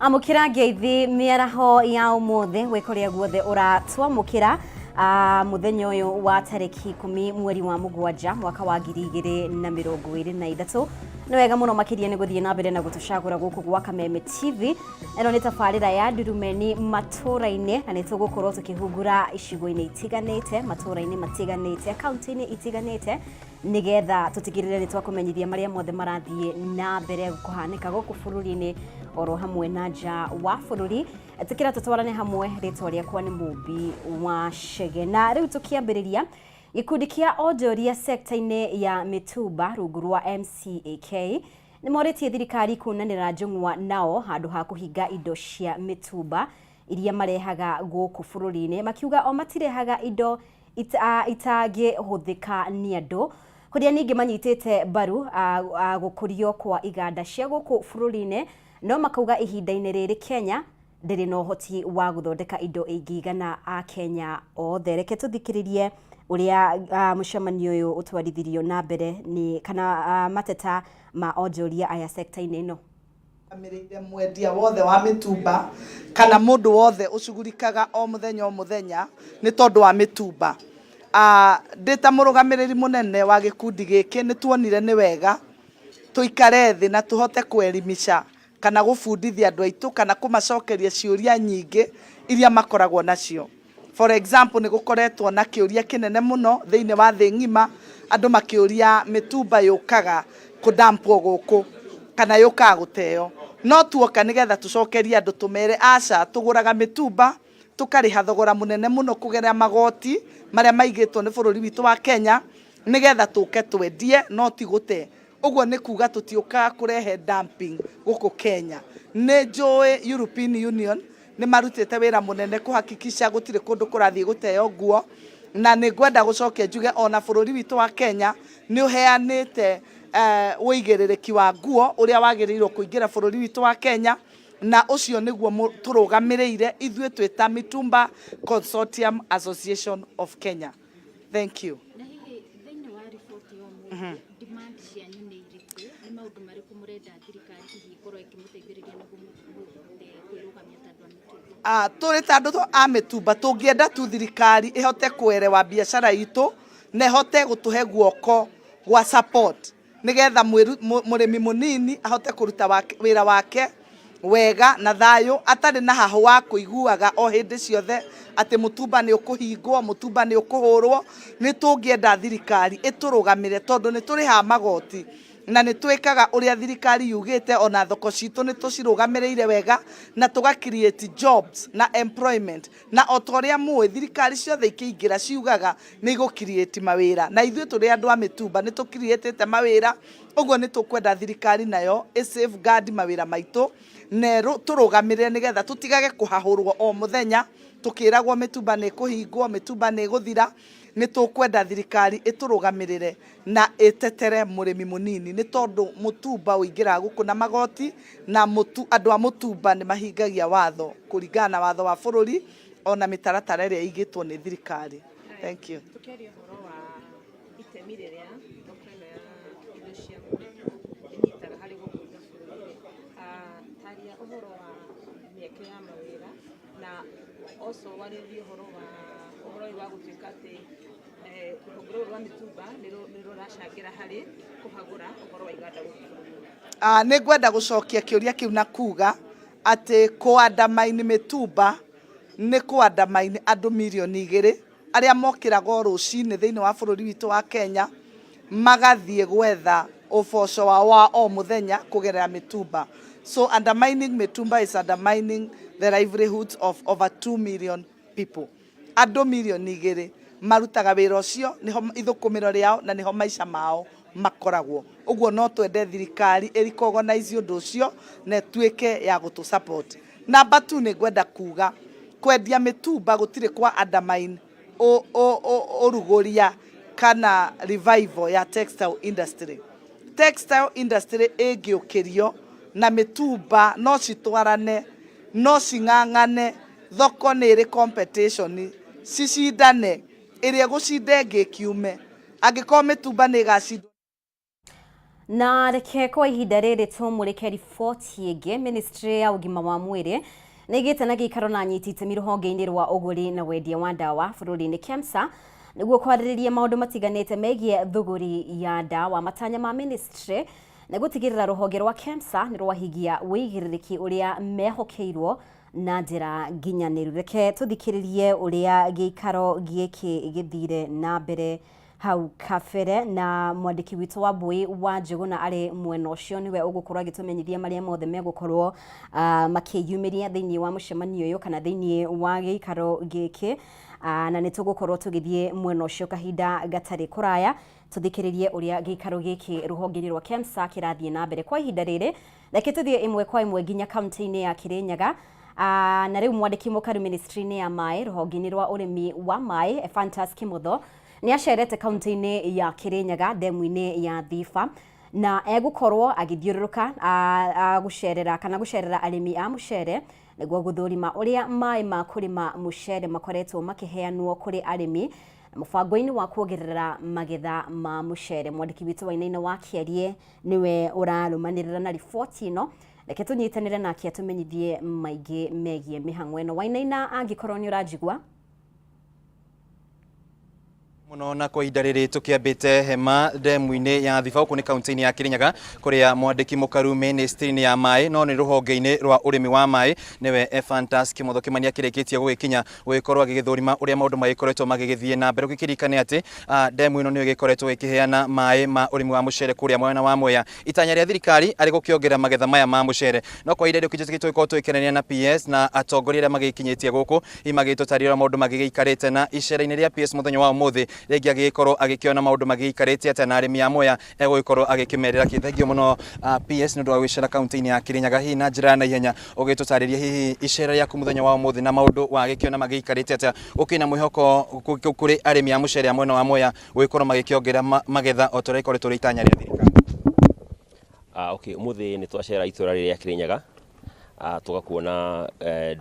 Amukira ngeithi miaraho ya umuthe gwikoria guothe uratwa mukira muthenya uyu wa tariki 10 mweri wa mugwanja mwaka wa 2023 ni wega muno makiria ni guthie na mbere na gutucagura guku gwa Kameme TV. Eno ni tafarira ya Ndurumeni Matuura-ini na nitugukorwo tukihungura icigo-ini itiganite Matuura-ini matiganite kaunti-ini itiganite nigetha tutigirire ni twakumenyithia maria mothe marathie na mbere kuhanika guku bururi-ini oro hamwe na nja wa bururi. Tukira tutwarane hamwe ritwa riakwa ni Mumbi wa Shege na riu tukiambiriria gikundi kia onjoria sekta-ini ya mitumba rungu rwa MCAK ni moritie thirikari kunanira njung'wa nao handu ha kuhinga indo cia mitumba iria marehaga guku bururi-ini makiuga o matirehaga indo itangi huthika ni andu kuria ningi manyitite baru gukurio kwa iganda cia guku bururi-ini no makauga ihinda-ini riri Kenya ndiri no hoti wa guthondeka indo ingigana a Kenya othe. Reke tuthikiririe uria mucemanio uyu utwarithirio na mbere ni kana mateta ma onjoria aya sekta-ini ino. Amirire mwendia wothe wa mitumba kana mundu wothe ucugurikaga o muthenya ni tondu wa mitumba. Ndita murugamiriri munene wa gikundi giki ni tuonire ni wega tuikare thi na tuhote kwelimisha kana gufundithia andu aitu kana kumacokeria ciuria nyingi iria makoragwo nacio. For example ni gukoretwo na kiuria kinene muno thiini wa thi ngima andu makiuria mitumba yukaga kudampwo guku kana yukaga guteo no tuoka nigetha tucokeria andu tumere aca tuguraga mitumba tukariha thogora munene muno kugeria magoti maria maigitwo ni bururi witu wa Kenya nigetha tuke twendie no ti gute. Uguo ni kuga tutioka kurehe dumping guku Kenya. Ni njui European Union ni marutite wira munene kuhakikisha gutire kundu kurathie guteo nguo na ni gwenda gucokia njuge ona bururi witu wa Kenya ni uheanite uigiririki wa nguo uria wagirirwo kuingira bururi witu wa Kenya na ucio niguo turugamirire ithue twita Mitumba Consortium Association of Kenya. Thank you. Turi tandu a mitumba tungienda tu thirikari ihote kuerewa biashara itu na ihote gutuhe guoko gwa support nigetha murimi munini ahote kuruta wira wake wega na thayu atari na hahu wa kuiguaga o hindi ciothe ati mutumba ni ukuhingwo mutumba ni ukuhurwo. Ni tungienda thirikari iturugamire tondu ni turi ha magoti na ni twikaga uria thirikari yugite ona thoko citu ni tucirugamirire wega na tuga create jobs na employment na otoria muwe thirikari ciothe ikiingira ciugaga ni go create mawira na ithue turi andu a mitumba ni tu create mawira. Uguo ni tukwenda thirikari nayo i safeguard mawira maitu ne turugamirire nigetha tutigage kuhahurwo o muthenya tukiragwo mitumba ni kuhingwo mitumba ni guthira. Ni tukwenda thirikari iturugamirire na itetere murimi munini ni tondu mutumba uingira guku na magoti na andu a mutumba ni mahingagia watho kuringana watho wa bururi ona mitaratara iria igitwo ni thirikari. Thank you. Tukeria horo wa itemi riria thoko-ino ya indo cia inyitaga hari gukuria bururi taria uhoro wa mieke ya mawira na also waririe uhoro wa gutuika ati rũhonge rwa mitumba nĩ rũracangira hari kuhagura uhoro wa iganda guku. Ni ngwenda gucokia kiuria kiu na kuga ati kuandamaini mitumba ni kuandamaini andu milioni 2 aria mokiraga rucini thiini wa bururi witu wa Kenya magathie gwetha uboco wa o muthenya kugerera mitumba. So undermining mitumba is undermining the livelihoods of over 2 million people. Andu milioni 2 marutaga wira ucio niho ithukumiro riao na niho maisha mao makoragwo. Uguo no twende thirikari recognize undu ucio na tuike ya gutu support. Number 2 ni gwenda kuga kwendia mitumba gutire kwa undermine uruguria kana revival ya textile industry. Textile industry ingiukirio na mitumba no citwarane no cing'ang'ane thoko ni ri competition cicindane iria gucinda ingikiume angikorwo mitumba ni gacindwo. Na reke kwa ihinda rĩrĩ tũmũrĩke riboti ĩngĩ. Ministry ya ũgima wa mwĩrĩ nĩgĩte na gĩikaro na anyiti itemi rũhonge-inĩ rwa ũgũri na wendia wa ndawa bũrũri-inĩ KEMSA nĩguo kwarĩrĩria maũndũ matiganĩte megiĩ thũgũri ya ndawa. Matanya ma ministry nĩ gũtigĩrĩra rũhonge rwa KEMSA nĩ rwahingia wĩigĩrĩrĩki ũrĩa mehokeirwo na njĩra nginyanĩru. Reke tũthikĩrĩrie ũrĩa gĩikaro gĩkĩ gĩthire na mbere hau kabere, na mwandĩki witũ wa Mbui wa Njũgũna arĩ mwena ũcio nĩwe ũgũkorwo agĩtũmenyithia marĩa mothe megũkorwo makĩyumĩria thĩinĩ wa mũcemanio ũyũ kana thĩinĩ wa gĩikaro gĩkĩ, na nĩ tũgũkorwo tũgĩthiĩ mwena ũcio kahinda gatarĩ kũraya tũthikĩrĩrie ũrĩa gĩikaro gĩkĩ rũhonge-inĩ rwa KEMSA kĩrathiĩ na mbere. Kwa ihinda rĩrĩ reke tũthiĩ ĩmwe kwa ĩmwe nginya kaunti-inĩ ya Kĩrĩnyaga, na rĩu mwandĩki mũkaru ministry-inĩ ya maĩ rũhonge-inĩ rwa ũrĩmi wa maĩ Ephantus Kĩmotho nĩ acerete kaunti-inĩ ya Kĩrĩnyaga ndemu-inĩ ya Thiba, na egũkorwo agĩthiũrũrũka gũcerera arĩmi a mũcere nĩguo gũthũrima ũrĩa maĩ ma kũrĩma mũcere makoretwo makĩheanwo kũrĩ arĩmi mũbango-inĩ wa kuongerera magetha ma mũcere. Mwandĩki witũ Wainaina wa Kĩarie nĩwe ũrarũmanĩrĩra na riboti ĩno. Reke tũnyitanĩre nake atũmenyithie maingĩ megiĩ mĩhang'o ĩno. Wainaina, angĩkorwo nĩ ũranjigua? Muno na kwa ihinda rĩrĩ tũkĩambĩte hema ndemu-inĩ ya Thiba gũkũ nĩ kaunti-inĩ ya Kĩrĩnyaga kũrĩa mwandĩki mũkaru ministry-inĩ ya maĩ no nĩ rũhonge-inĩ rwa ũrĩmi wa maĩ nĩwe Ephantus Kĩmotho Kĩmani akĩrĩkĩtie gũgĩkinya gũgĩkorwo agĩgĩthũrima ũrĩa maũndũ magĩkoretwo magĩgĩthiĩ na mbere. Gũkĩririkane atĩ ndemu ĩno nĩyo ĩgĩkoretwo ĩkĩheana maĩ ma ũrĩmi wa mũcere kũrĩa mwena wa Mwea. Itanya rĩa thirikari arĩ gũkĩongerera magetha maya ma mũcere, no kwa ihinda rĩrĩ tũgĩkorwo tũgĩkenania na PS na atongoria arĩa magĩkinyĩtie gũkũ magĩtũtarĩria maũndũ magĩgĩikarĩte na icera-inĩ rĩa PS mũthenya wa ũmũthĩ rĩngĩ agĩkorwo agĩkĩona maũndũ magĩikarĩte atĩ na arĩmi a Mwea egũgĩkorwo agĩkĩmerera. Kĩthengio mũno PS nĩ ũndũ wa gwĩcera kaunti-inĩ ya Kĩrĩnyaga. Hihi na njĩra na ihenya ũgĩtũtarĩria hihi icera rĩaku mũthenya wa ũmũthĩ na maũndũ wagĩkĩona magĩikarĩte atĩa, ũkĩna mwĩhoko kũrĩ arĩmi a mũcere a mwena wa Mwea gũgĩkorwo magĩkĩongerera magetha o ta ũrĩa ikoretwo rĩ itanya rĩa thirikari? Okay, ũmũthĩ nĩ twacera itũra rĩrĩa Kĩrĩnyaga tũgakuona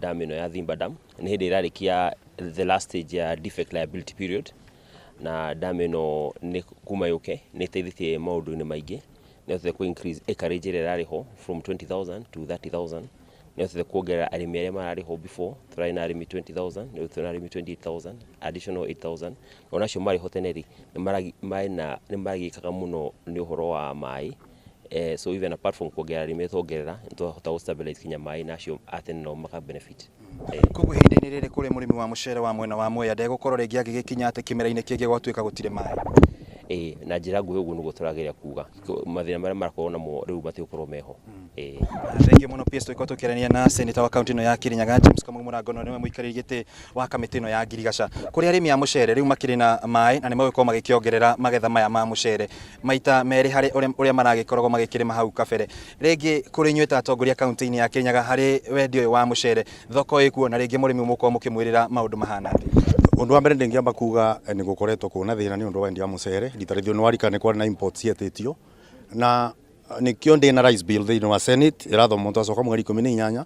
dam ĩno ya Thimba Dam nĩ hĩndĩ ĩrarĩkia the last stage ya defect liability period, na dam ĩno nĩ kuma yũke nĩ ĩteithĩtie maũndũ-inĩ maingĩ. Nĩ ĩhotete ku increase acreage ĩrĩa ĩrarĩho from 20,000 to 30,000. Nĩ ĩhotete kuongerera arĩmi arĩa mararĩho before tũrarĩ na arĩmi 20,000 nĩ ĩhotete na arĩmi 28,000 additional 8,000. Ona acio marĩho tene rĩ nĩ maragĩkaga mũno nĩ ũhoro wa maĩ. So even apart from kuongerera arĩmi twongerera nĩ twahota gũ-stabilize kinya maĩ na acio atene no maka benefit. Koguo ihinda-inĩ rĩrĩ kũrĩ mũrĩmi wa mũcere wa mwena wa Mwea ndegũkorwo rĩngĩ agĩgĩkinya atĩ kĩmera-inĩ kĩngĩ gwatuĩka gũtirĩ maĩ? Na njĩra nguhĩ ũguo nĩguo tũrageria kuga mathĩna marĩa marakorwo namo rĩu matigũkorwo meho. Thengi mũno PS tũgĩkorwo tũkĩarania na seneta wa kaunti ĩno ya Kĩrĩnyaga James Kamau Mũrango, nĩwe mũikarĩri gĩtĩ wa kamĩtĩ ĩno ya ngirigaca. Kũrĩ arĩmi a mũcere rĩu makĩrĩ na maĩ na nĩ magũkorwo magĩkĩongerera magetha maya ma mũcere maita merĩ harĩ ũrĩa maragĩkoragwo magĩkĩrĩma hau kabere. Rĩngĩ kũrĩ inyuĩ ta atongoria kaunti-inĩ ya Kĩrĩnyaga harĩ wendia ũyũ wa mũcere, thoko ĩkuo na rĩngĩ mũrĩmi mũkorwo mũkĩmwĩrĩra maũndũ mahana atĩa? Ũndũ wa mbere ndingĩamba kuga nĩ gũkoretwo kwona thĩna nĩ ũndũ wa wendia wa mũcere. Rita rĩthio nĩ warikana nĩ kwarĩ na imports cietĩtio, na nĩkĩo ndĩ na rice bill thĩinĩ wa Senate ĩrathomwo twacoka mweri 18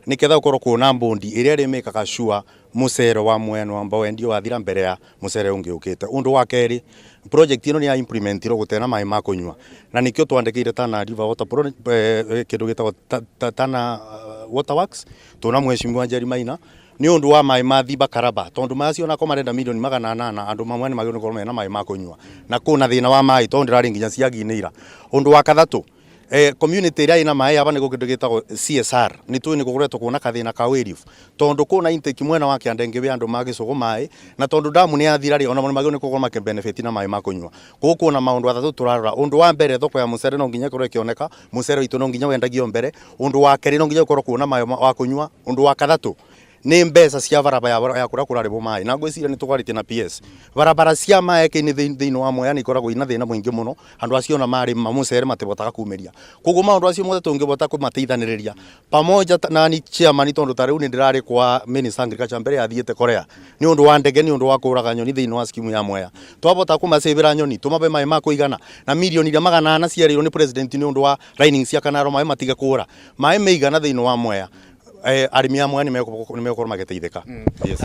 nĩketha gũkorwo kwona bondi ĩrĩa ĩrĩmĩkaga sure mũcere wa Mwea wamba wendio wathira mbere ya mũcere ũngĩ ũkĩte. Ũndũ wa kerĩ, project ĩno nĩ ya implementirwo gũtena maĩ ma kũnyua, na nĩkĩo twandĩkĩire Tana River Water kĩndũ gĩtagwo Tana Waterworks tuna mheshimiwa Njeri Maina nĩ ũndũ wa maĩ ma Thiba Karaba, tondũ macio nako marenda milioni 800 andũ mamwe nĩ magĩrĩirwo gũkorwo mena maĩ ma kũnyua na kuna thĩna wa maĩ tondũ ndĩrarĩ nginya ciagi-inĩ ira. Ũndũ wa kathatũ, community ĩrĩa ĩna maĩ aba nĩ kĩndũ gĩtagwo CSR nĩ tũĩ nĩ gũkoretwo kuona kathĩna ka wĩribu tondũ kuna intake mwena wa Kĩandenge we andũ magĩcũgũ maĩ, na tondũ damu nĩ yathira rĩ ona nĩ magĩrĩirwo nĩ gũkorwo makĩbenefit na maĩ ma kũnyua. Gũkũ na maũndũ atatũ tũrarora. Ũndũ wa mbere, thoko ya mũcere no nginya ĩkorwo ĩkĩoneka, mũcere witũ no nginya wendagio mbere. Ũndũ wa kerĩ, no nginya gũkorwo kuona maĩ ma kũnyua. Ũndũ wa kathatũ, nĩ mbeca cia barabara ya kũrĩa kũrarĩbwo maĩ, na ngwĩciria nĩ tũgwarĩtie na PS barabara cia maĩ kĩnĩ thĩinĩ wa Mwea nĩ ikoragwo ina thĩna mũingĩ mũno, andũ acio na marĩ mũcere matibotaga kumĩria. Koguo maũndũ acio mothe tũngĩbota kũmateithanĩrĩria pamoja na ni chairman, tondũ ta rĩu nĩ ndĩrarĩ kwa Minister Agriculture mbere athiĩte Korea nĩ ũndũ wa ndege, nĩ ũndũ wa kũraga nyoni thĩinĩ wa skimu ya Mwea. Twabota kũmacĩbĩra nyoni tũmabe maĩ ma kũigana na milioni 400 ciarĩirwo nĩ president nĩ ũndũ wa lining cia Kanaro maĩ matige kũra maĩ meigana thĩinĩ wa Mwea. arimi amwe nimekorwo magiteithika.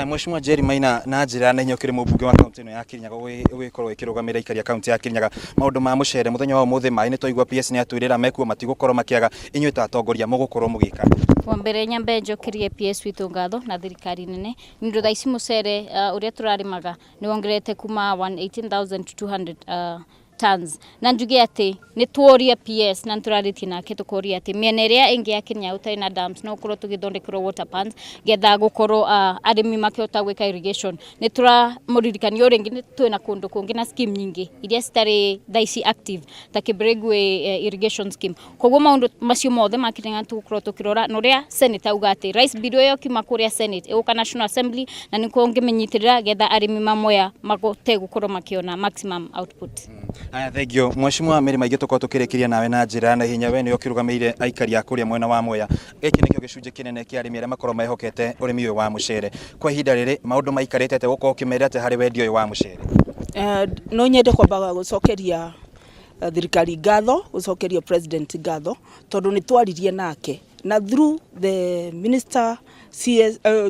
Mheshimiwa Jerry Maina na njira na nyokire mubunge wa kaunti ino ya Kirinyaga gwikorwo ikirugamira ikari ya kaunti ya Kirinyaga maundu ma mucere muthenya wa umuthi mai ni twaigua PS ni atwirira mekuo matigukorwo makiaga inyuĩ ta atongoria mugukorwo mugika. Wa mbere nyambe njokirie PS witu ngatho na thirikari nene nindu thaici mucere uria turarimaga ni wongerete kuma 118,000 to 200 tons na njuge ati ni tuoria PS na turaritie nake tukoria ati miena iria ingi ya Kenya utari na dams no korwo tugithondekero water pans getha gukorwo arimi makiota gwika irrigation ni turamuririkania uringi ni twina kundu kungi na scheme nyingi iria citari thaici active ta Kibregwe irrigation scheme koguo maundu macio mothe makirenga tukorwo tukirora nuria Senate auga ati rice bill yo kima kuria Senate uka National Assembly na niko ngimenyitirira getha arimi mamoya magote gukorwo makiona maximum output. Aya thengio Mheshimiwa Mary maige tuko tukirekiria nawe na njira na hinya we ni okirugameire aikari a kuria mwena wa Mwea giki nikio gicunje kinene kia arimi aria makorwo mehokete urimi uyu wa mucere kwa ihinda riri maundu maikarite ate gukorwo kimera ate hari wendio uyu wa mucere no nyende kwamba gucokeria thirikari ngatho gucokeria president ngatho tondu ni twaririe nake na through the minister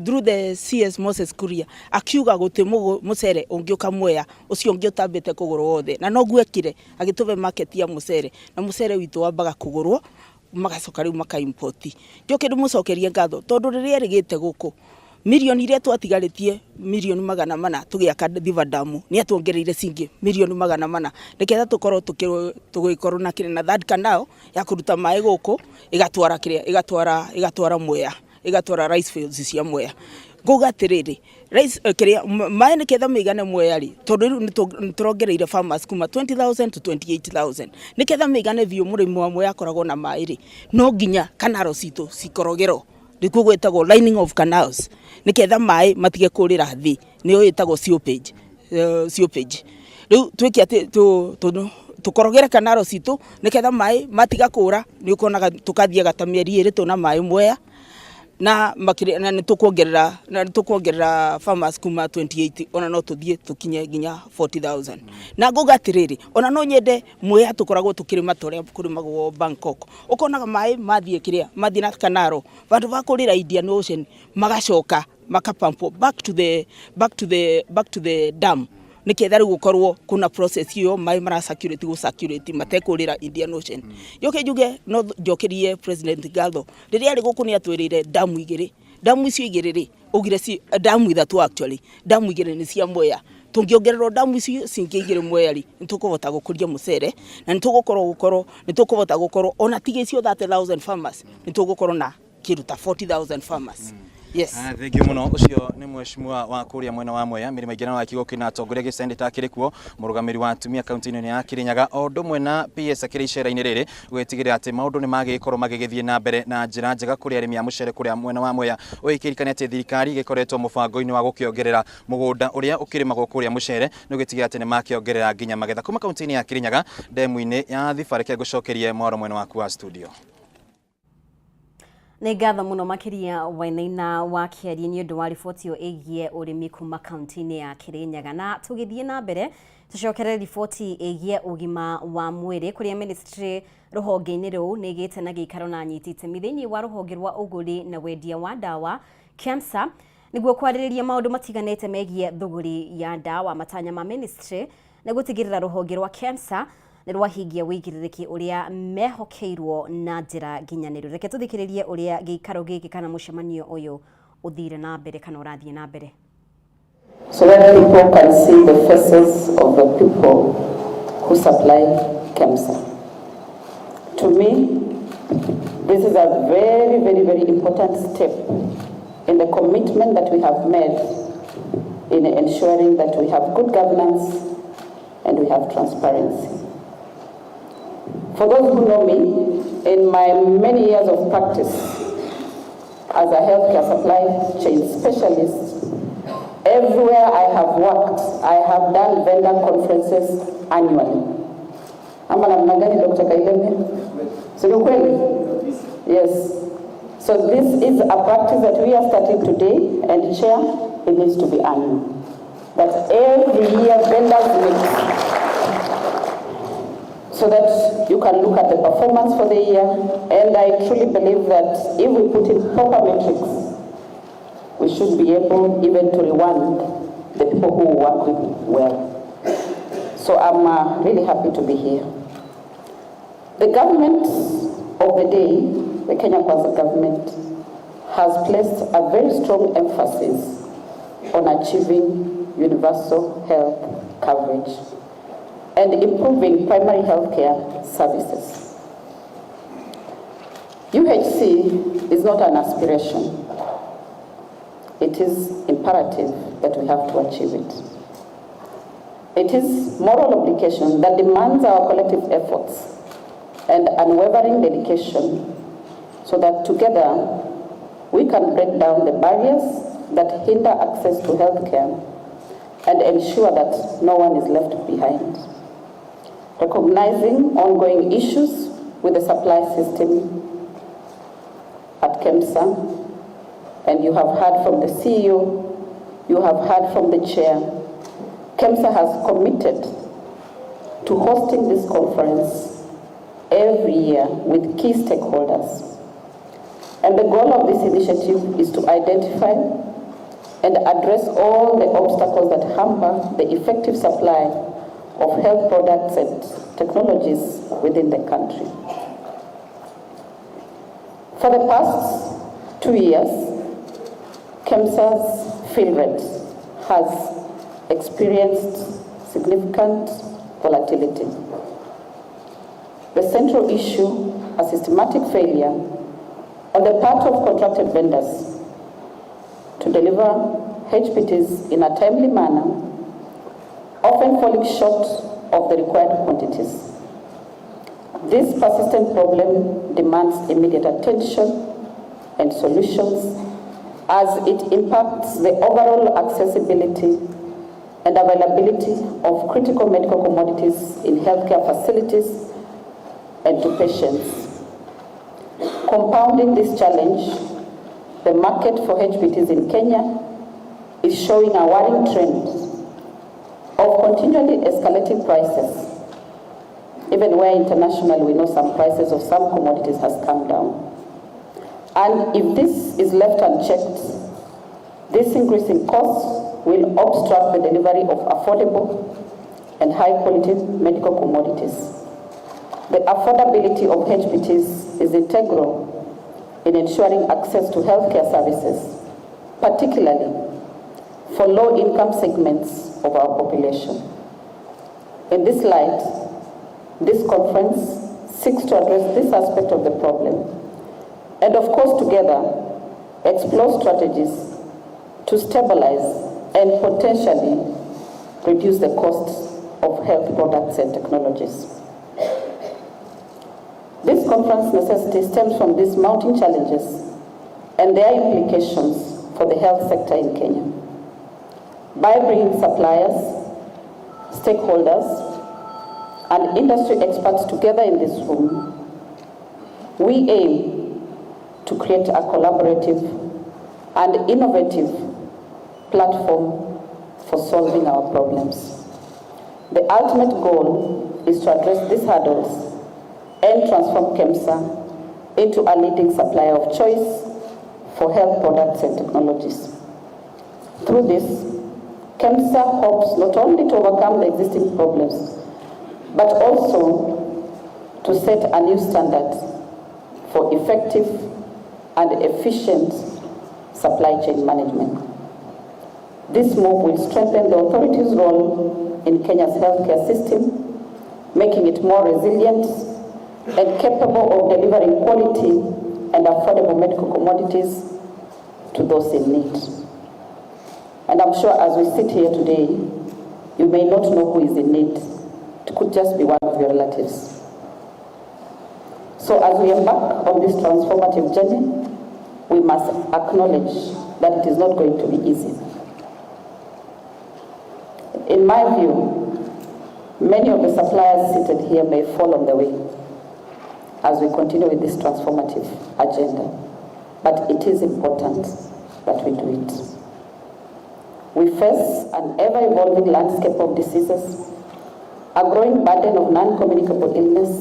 through the CS Moses Kuria akiuga guti mucere ungiuka Mwea ucio ungiutambite kugurwo wothe na no gwekire agituve market ya mucere na mucere witu wambaga kugurwo magacoka riu maka import njoke mucokerie ngatho tondu riria rigite guku milioni iria twatigaritie milioni 400 tugiaka Diva Dam ni atuongereire cingi milioni 400 niketha tukorwo tugikorwo na kire na third canal ya kuruta mai guku igatwara kire igatwara Mwea igatwara rice fields cia Mwea ngugatiriri rice kire mai niketha meigane Mwea ri tondu niturongereire farmers kuma 20,000 to 28,000 niketha meigane biu murimi wa Mwea akoragwo na mai ri no nginya kanaro citu cikorogero ndikuo gwetagwo lining of canals niketha mai matige kurira thi niyo yetagwo seepage riu twiki ati tukorogere kanaro citu niketha mai matiga kura ni ukonaga tukathie gata mieri iri tuna mai Mwea na makire na nitukuongerera farmers kuma 28 ona no tuthie tukinye ginya 40,000 na ngugatiriri ona no nyende Mwea tukoragwo tukirima toria kurimagwo Bangkok ukonaga mai mathie kiria mathie na kanaro vandu vakurira Indian Ocean magacoka makapampo back to the dam niketha riu gukorwo kuna process iyo mai mara circulate matekurira Indian Ocean yoke njuge no njokerie president ngatho riria ari guku ni atwirire damu icio igiri ri ugire si damu ithatu actually damu igiri ni cia Mwea tungiongererwo damu icio cingigire Mwea ri nitukuhota gukuria mucere na nitukuhota gukorwo ona tige icio 30,000 farmers nitugukorwo na kiruta 40,000 farmers. Yes. Thank you muno ucio ni mheshimiwa wa kuria mwena wa Mwea mirima igena wa kigo kina atongoria gicende takiri kuo murugamiri wa atumia kaunti ino ya Kirinyaga ondo mwena PS akiri icera-ini riri gwetigirira ati maundu ni magikorwo magigithie na mbere na njira njega kuri arimi a mucere kuria mwena wa Mwea uikirikania ati thirikari gikoretwo mubango-ini wa gukiongerera mugunda uria ukirimagwo kuria mucere no gitigira ati ni makiongerera nginya magetha kuma kaunti ya Kirinyaga ndemu-ini ya Thibareke gucokerie mwaro mwena waku wa studio. Nĩ ngatho mũno makĩria Wainaina wa Kĩarie nĩ ũndũ wa riboti ĩyo ĩgiĩ ũrĩmi kuma kaunti-inĩ ya Kirinyaga na tũgĩthiĩ na mbere tucokere riboti ĩgiĩ ũgima wa mwĩrĩ kũrĩa ministry rũhonge-inĩ rũu nĩ ĩgĩte na gĩikaro na anyiti itemi thĩinĩ wa rũhonge rwa ũgũri na wendia wa ndawa KEMSA nĩguo kwarĩrĩria maũndũ matiganĩte megiĩ thũgũri ya ndawa. Matanya ma ministry nĩ gũtigĩrĩra rũhonge rwa KEMSA nĩ rwahingia wĩigĩrĩrĩki ũrĩa mehokeirwo na njĩra nginyanĩru. Reke tũthikĩrĩrie ũrĩa gĩikaro gĩkĩ kana mũcemanio ũyũ ũthire na mbere kana ũrathiĩ na mbere. So that people can see the faces of the people who supply KEMSA. To me, this is a very, very, very important step in the commitment that we have made in ensuring that we have good governance and we have transparency. For those who know me, in my many years of practice as a healthcare supply chain specialist, everywhere I have worked, I have done vendor conferences annually. Ama namna gani Dr. Kameme? Sio kweli? Yes. So this is a practice that we are starting today, and Chair, it needs to be annual. That every year vendors meet. so that you can look at the performance for the year. And I truly believe that if we put in proper metrics, we should be able even to reward the people who work with well. So I'm really happy to be here. The government of the day, the Kenya Kwanza government, has placed a very strong emphasis on achieving universal health coverage and improving primary health care services. UHC is not an aspiration. It is imperative that we have to achieve it. It is moral obligation that demands our collective efforts and unwavering dedication so that together we can break down the barriers that hinder access to health care and ensure that no one is left behind. Recognizing ongoing issues with the supply system at KEMSA, and you have heard from the CEO, you have heard from the chair, KEMSA has committed to hosting this conference every year with key stakeholders. And the goal of this initiative is to identify and address all the obstacles that hamper the effective supply of health products and technologies within the country. For the past 2 years, KEMSA's fill rate has experienced significant volatility. The central issue, a systematic failure on the part of contracted vendors to deliver HPTs in a timely manner, often falling short of the required quantities. This persistent problem demands immediate attention and solutions as it impacts the overall accessibility and availability of critical medical commodities in healthcare facilities and to patients. Compounding this challenge, the market for HPTs in Kenya is showing a worrying trend of continually escalating prices, even where internationally we know some prices of some commodities has come down. And if this is left unchecked, this increase in costs will obstruct the delivery of affordable and high-quality medical commodities. The affordability of HPTs is integral in ensuring access to healthcare services, particularly for low-income segments of our population. In this light, this conference seeks to address this aspect of the problem and, of course, together explore strategies to stabilize and potentially reduce the costs of health products and technologies. This conference necessity stems from these mounting challenges and their implications for the health sector in Kenya. By bringing suppliers, stakeholders, and industry experts together in this room, we aim to create a collaborative and innovative platform for solving our problems. The ultimate goal is to address these hurdles and transform KEMSA into a leading supplier of choice for health products and technologies. Through this, KEMSA hopes not only to overcome the existing problems, but also to set a new standard for effective and efficient supply chain management. This move will strengthen the authority's role in Kenya's healthcare system, making it more resilient and capable of delivering quality and affordable medical commodities to those in need. And I'm sure as we sit here today, you may not know who is in need. It could just be one of your relatives. So as we embark on this transformative journey, we must acknowledge that it is not going to be easy. In my view, many of the suppliers seated here may fall on the way as we continue with this transformative agenda. But it is important that we do it. We face an ever-evolving landscape of diseases, a growing burden of non-communicable illness.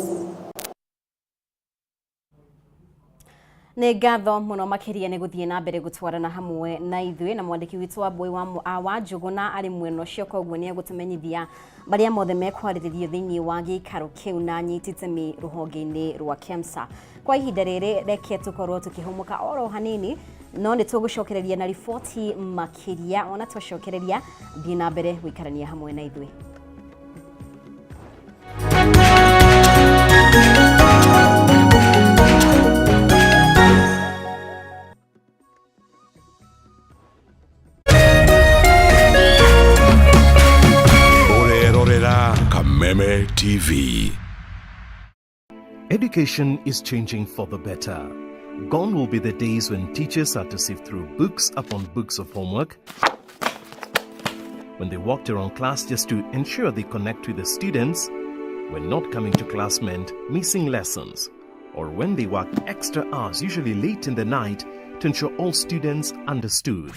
Nĩ ngatho mũno makĩria nĩ gũthiĩ na mbere gũtwarana hamwe na ithuĩ na mwandĩki witũ wa Mbui wa Njũgũna arĩ mwena ũcio, koguo nĩ egũtũmenyithia marĩa mothe mekwarĩrĩrio thĩinĩ wa gĩikaro kĩu na nyiti itemi rũhonge-inĩ rwa KEMSA. Kwa ihinda rĩrĩ reke tũkorwo tũkĩhũmũka oro hanini, no nĩ tũgũcokereria na riboti makĩria, ona twacokereria thiĩ na mbere gũikarania hamwe na ithuĩ. Kameme TV. Education is changing for the better. Gone will be the days when teachers had to sift through books upon books of homework, when they walked around class just to ensure they connect with the students, when not coming to class meant missing lessons, or when they worked extra hours, usually late in the night, to ensure all students understood.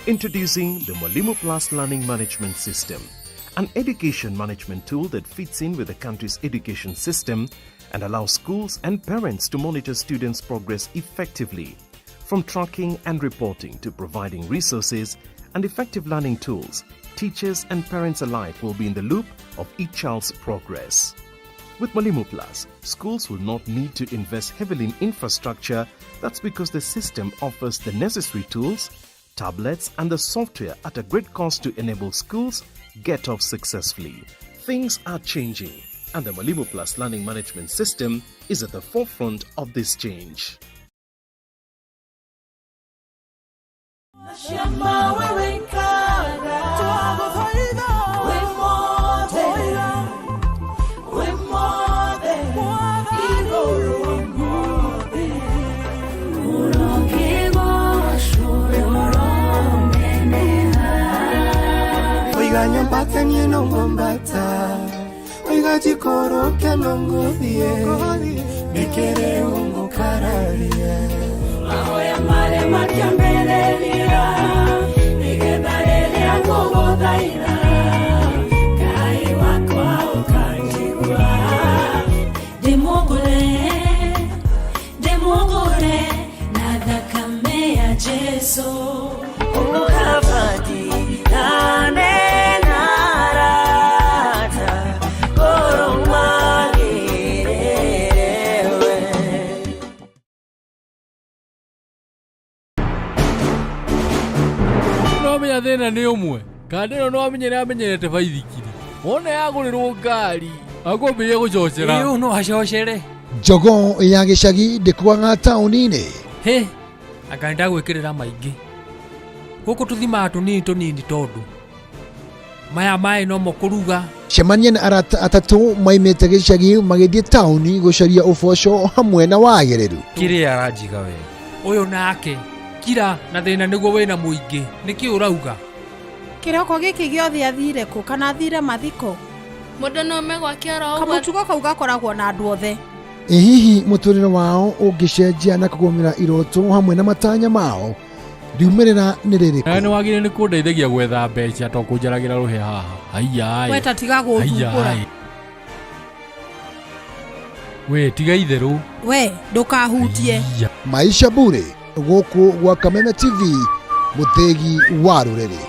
Introducing the Mwalimu Plus Learning Management System, an education management tool that fits in with the country's education system and allows schools and parents to monitor students' progress effectively. From tracking and reporting to providing resources and effective learning tools, teachers and parents alike will be in the loop of each child's progress. With Mwalimu Plus, schools will not need to invest heavily in infrastructure. That's because the system offers the necessary tools, tablets and the software at a great cost to enable schools get off successfully. Things are changing, and the Mwalimu Plus Learning Management System is at the forefront of this change. Thina nĩ ũmwe kandi ĩno no amenyerete baithikiri wona yagũrĩrwo ngari akwambĩrĩria gũcocera ĩyo no acocere Njogo ya gĩcagi ndĩkwaga taũni-inĩ he anga ndagwĩkĩrĩra maingĩ gũkũ tũthimaga tũnini tondũ maya maĩ no mũkũruga. Cemania na arata atatũ maimĩte gĩcagi magĩthiĩ taũni gũcaria ũboco hamwe na wagĩrĩru. Kĩrĩa aranjiga we ũyũ nake kira na thĩna nĩguo wĩna mũingĩ nĩkĩ ũrauga kĩroko gĩkĩ gĩothe athire kũ kana athire mathiko mũndũ no megwa kĩoro kamũtugo kau gakoragwo na andũ othe. Hihi mũtũrĩre wao ũngĩcenjia na kũgũmĩra iroto hamwe na matanya mao riumĩrĩra nĩ rĩrĩkũ? Nĩ wagĩrĩire nĩ kũndeithagia gwetha mbeca to kũnjaragĩra rũhe haha aiya we ta tiga gũthumbũra we tiga itherũ we ndũkahutie Maisha Bure gũkũ gwa Kameme TV mũthegi wa rũrĩrĩ.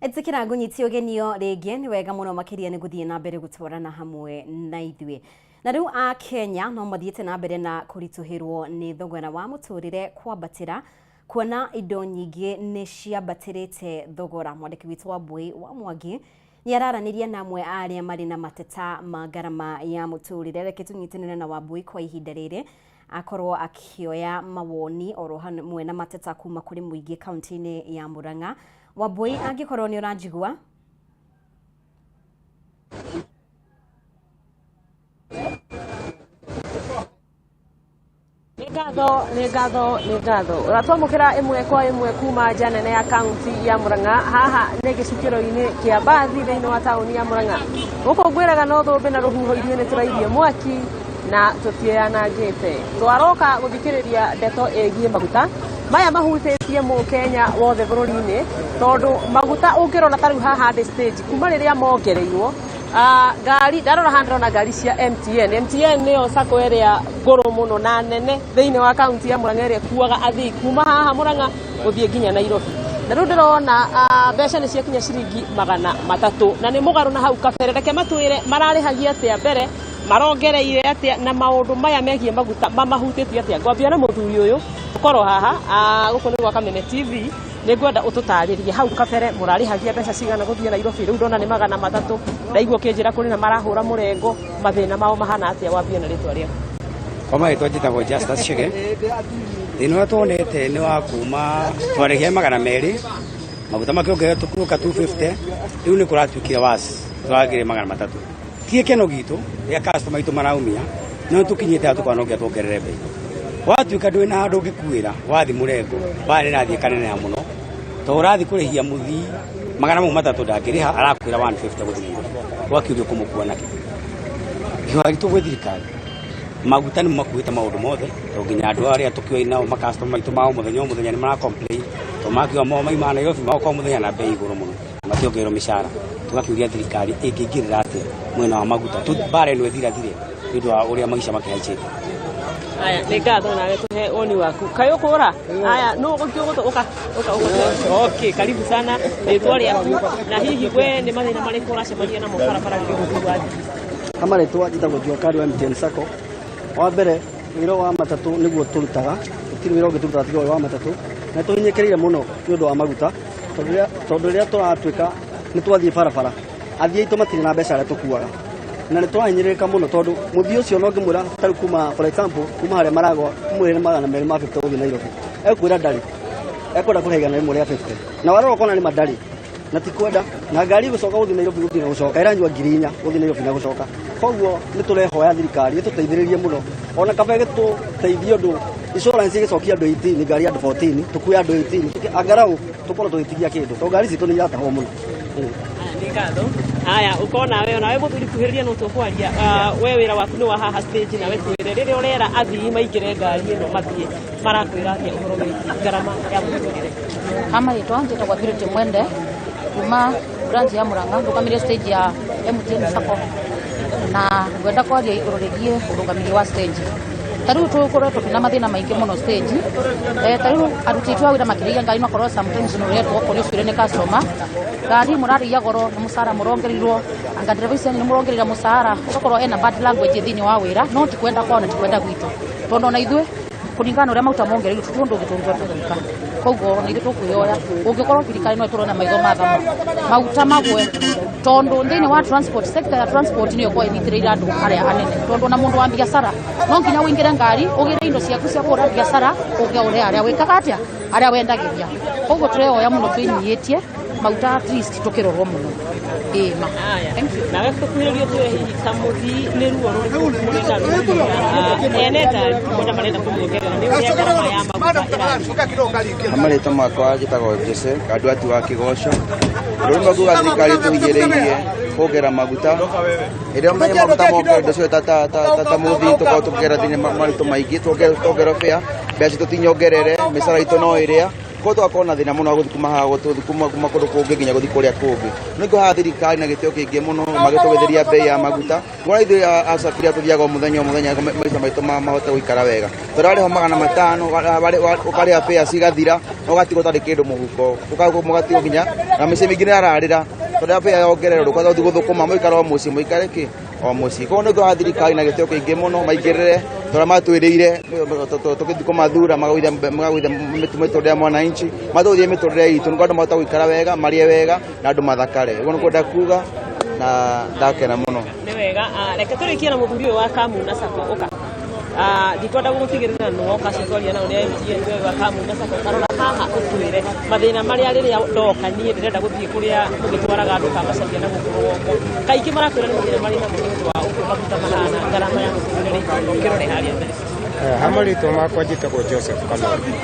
Etikira ngunyitio genio rĩngĩ nĩ wega mũno makĩria nĩ gũthiĩ na mbere gũtwarana hamwe na ithuĩ. Na rĩu a Kenya no mathiĩte na mbere na kũritũhĩrwo nĩ thogora wa mũtũrĩre kwambatĩra kuona indo nyingĩ nĩ ciambatĩrĩte thogora. Mwandĩki witũ wa Mbui wa Mwangi nĩ araranĩria na amwe arĩa marĩ na mateta ma ngarama ya mũtũrĩre. Reke tũnyitanĩre na Wambui kwa ihinda rĩrĩ akorwo akĩoya mawoni oro hamwe na mateta kuma kũrĩ mũingĩ kaunti-inĩ ya Murang'a. Wambui angĩkorwo nĩ ũranjigua? nĩ ngatho ũratwamũkĩra ĩmwe kwa ĩmwe kuma nja nene ya kaunti ya Murang'a. Haha nĩ gĩcukĩro-inĩ kĩa mbathi thĩinĩ wa taũni ya Murang'a. Gũkũ ngwĩraga no thũmbĩ na rũhuho irio nĩ tũrairie mwaki na tũtianangĩte. Twaroka gũthikĩrĩria ndeto ĩgiĩ maguta maya mahutĩtie mũkenya wothe bũrũri-inĩ, tondũ maguta ũngĩrora tarĩu haha ndĩ stage kuma rĩrĩa mongereirwo ngari ndarora handå na ngari cia MTN nĩyo sacco ĩrĩa ngũrũ mũno na nene thĩinĩ wa kaunti ya Murang'a ĩrĩa kuaga athii kuma haha Murang'a gũthiĩ nginya Nairobi. Na rĩu ndĩrona mbeca nĩ ciakinya ciringi 300 na nĩ mũgarũ na hau kabere. Reke matwĩre mararĩhagia atĩa mbere, marongereire atĩa na maũndũ maya megiĩ maguta mamahutĩtie atĩa. Ngwambia na mũthuri ũyũ ũkorwo haha gũkũ nĩ gwa Kameme TV. Nĩ ngwenda ũtũtarĩrie hau kabere mũrarĩhagia mbeca cigana gũthiĩ Nairobi, rĩu ndona nĩ 300. Ndaigua kĩnjĩra kũrĩ na marahũra mũrengo, mathĩna mao mahana atĩa? Wambia na rĩtwa rĩaku. Kwa maitwa njĩtagwo Justus Chege. Thĩna ũrĩa tuonete nĩ wa kuma twarĩhia 200, maguta makĩongerera tũkuoka 250, rĩu nĩ kũratuĩkire wasi tũragĩre 300. Tie keno gitu ya customer itu maraumia no tukinyite atukanongea tuongerere bei. Watuĩka ndũĩ na handũ ũngĩkuĩra wathi mũrengo barĩ rathiĩ kanene ya mũno to ũrathi kũrĩhia mũthii 300 ndangĩrĩha arakwĩra 150 gũthii wakiurio kũmũkua nake. Gĩwari tũgwĩ thirikari maguta nĩ makuĩte maũndũ mothe to nginya andũ arĩa tũkĩoĩ nao makastoma maitũ mao mũthenya nĩ mara complain to makiwa mo maima Nairobi mao kwa mũthenya na bei igũrũ mũno mationgererwo mĩcara. Tugakiuria thirikari ĩngĩingĩrĩra atĩa mwena wa maguta bare nĩ thirathire nĩ ũndũ wa ũrĩa maisha makĩhaicĩte. Aya nĩ ngatho nawe tũhe woni waku kayũkũra. Aya no ũka okay, karibu sana rĩtwa rĩaku na hihi we nĩ mathĩna marĩkũ ũracemania namo barabara gũthiĩ wathi? Kama rĩtwa njĩtagwo Njuakari wa MTN Sacco. Wa mbere wĩra wa matatũ nĩguo tũrutaga, gũtirĩ wĩra ũngĩtũruta tiga wa matatũ, na tũhinyĩkĩrĩire mũno nĩ ũndũ wa maguta tondũ rĩrĩa tũratuĩka nĩ twathiĩ barabara athii aitũ matirĩ na mbeca arĩa tũkuaga na nĩ twahinyĩrĩrĩka mũno tondũ mũthii ũcio no ngĩmwĩra tarĩ kuma for example kuma harĩa Maragwa mwĩrĩ 250 gũthiĩ Nairobi ekwĩra ndarĩ ekwenda kũrĩha 150 na warora kona nĩ mandari na tikwenda na ngari gũcoka gũthiĩ Nairobi gũthiĩ na gũcoka ĩranyua 4,000 gũthiĩ Nairobi na gũcoka. Koguo nĩ tũrehoya thirikari ĩtũteithĩrĩrie mũno ona kaba gĩtũteithie ũndũ insurance ĩgĩcokia andũ 18 ngari andũ 14 tũkuya andũ 18 angarau tũkorwo tũgĩtigia kĩndũ to ngari citũ nĩ iratahwo mũno. Ngatho. Aya ukona wewe na wewe mũthuri kuhĩrĩria no tũkwaria we wĩra waku nĩ wa haha stage na we twĩre rĩrĩa ũrera athii maingĩre ngari ĩno mathiĩ marakwĩra atĩa ũhoro wĩgiĩ garama ya mũtũrĩre? Kama rĩtwa njĩtagwo Purity Mwende kuma branch ya Murang'a ndũgamĩrĩre stage ya MTN Sacco na ngwenda kwaria igũrũ rĩgiĩ ũrũgamĩrĩri wa stage. Tarĩu tũkoretwo twĩna mathĩna maingĩ mũno stage. Tarĩu aruti aitũ a wĩra makĩrĩia ngari makorwo sometimes nĩ ũrĩa tũkorwo ũcio nĩ customer ngari mũrarĩia goro nĩ mũcara mũrongereirwo anga ndereba icio nĩ mũrongerera mũcara ũgakorwo ena bad language thĩinĩ wa wĩra no ti kwenda kwao na ti kwenda gwitũ tondũ ona ithuĩ kũringana na ũrĩa maguta mongereirwo tũtũndũ ũngĩtũruta tũgĩka. Koguo ona ithuĩ tũkwĩyoya ũngĩkorwo thirikari no ĩtũrone maitho mathama maguta magwe tondũ thĩinĩ wa transport sector ya transport nĩyo kwa ĩnyitĩrĩire andũ arĩa anene tondũ na mũndũ wa biacara no nginya wĩingĩre ngari ũgĩre indo ciaku cia kũhũra biacara ũgĩore arĩa wĩkaga atĩa arĩa wendagĩria. Koguo tũreyoya mũno twĩnyihĩtie maguta at least tũkĩrorwo mũno. Thank you. Na wewe kuhĩrĩrio tu hihi ta mũthii nĩ ruo rũrĩkũ mũrenda rũrĩkũ ene ngari mũndũ marenda kũmuongerera nĩ ũrĩa garama ya maguta amarĩtwo makwa njĩtagwo Jesse Kanduati wa Kĩgoco. Rĩu maguga thirikari tũhinyĩrĩirie kuongerera maguta ĩrĩa maguta mongerera indo cio ta mũthii tũkorwo tũkĩgera thĩinĩ maritũ maingĩ tuongerera fare mbeca tũtinyongerere mĩcara itũ no ĩrĩa ko twakorwo na thĩna mũno wa gũthikuma haha kuma kũndũ kũngĩ nginya gũthiĩ kũrĩa kũngĩ. Nĩ ngũhaha thirikari na gĩtĩo kĩingĩ mũno magĩtũgĩtheria bei ya maguta kuona ithuĩ acabiri tũthiaga mũthenya maica maitũ mahote gũikara wega. Tũrarĩho 500 ũkarĩha fare cigathira na ũgatigwo ũtarĩ kĩndũ mũhuko ũgatigwo nginya na mĩciĩ mĩingĩ nĩ ararĩra tondũ fare yongererwo ũgathiĩ gũthũkũma mũikara o mũciĩ mũikare kĩ o mũciĩ. Koguo nĩ ngũhaha thirikari na gĩtĩo kĩingĩ mũno maingĩrĩre tondũ matwĩrĩire tũgĩthiĩ kũmathura magagũitha mĩtũrĩre ya mwananchi matũthie mĩtũrĩre itũ nĩguo andũ mahota gũikara wega marĩe wega na andũ mathakare. Ũguo nĩ kwenda kuga na ndakena mũno. Nĩ wega reke tũrĩkie na mũthuri ũyũ wa Kameme Sacco ũka ndikwenda gũtigĩrĩra nĩ woka citwaria nao nĩ MTN wa Kameme Sacco karora haha ũtwĩre mathĩna marĩa rĩrĩa ndoka niĩ ndĩrenda gũthiĩ kũrĩa mũgĩtwaraga andũ kamacaria na gũkũ kaingĩ marakwĩra nĩ mathĩna marĩ na mũndũ wa ũguo maguta mahana ngarama ya mũtũrĩre ũkĩrore harĩa mbere. Hamarĩtwo makwa njĩtagwo Joseph Kameme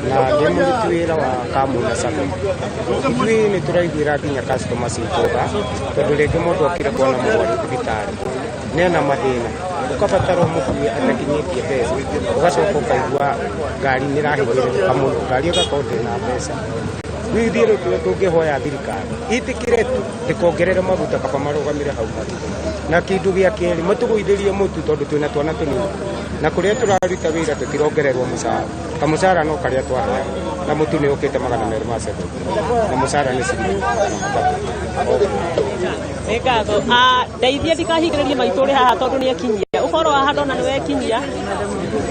na ndĩ mũruti wĩra wa Kameme Sacco. Ithuĩ nĩ tũraiguĩra nginya customers citũ tha tondũ rĩngĩ mũndũ okire kuona mũrwaru thibitarĩ nena mathĩna ũkabatara ũmũkuue atakinyĩtie mbeca ũgacoka ũkaigua ngari nĩ ĩrahinyĩrĩrĩka mũno ngari ĩgakorwo ndĩna mbeca. Rĩu ithuĩ rĩu tũngĩhoya thirikari ĩtĩkĩre tu ndĩkongerere maguta kaba marũgamire hau hau na kĩndũ gĩa kerĩ matũgũithĩrie mũtu tondũ twĩna twana tũnini na kũrĩa tũraruta wĩra tũtirongererwo mũcara kamũcara no karĩa twaheo na mũtu nĩ ũkĩte 270 na mũcara nĩ ciringi 300. Ngatho ndeithia ndikahingĩrĩrie maitũrĩ haha tondũ nĩ ekinyia ũkorwo haha ndona nĩ wekinyia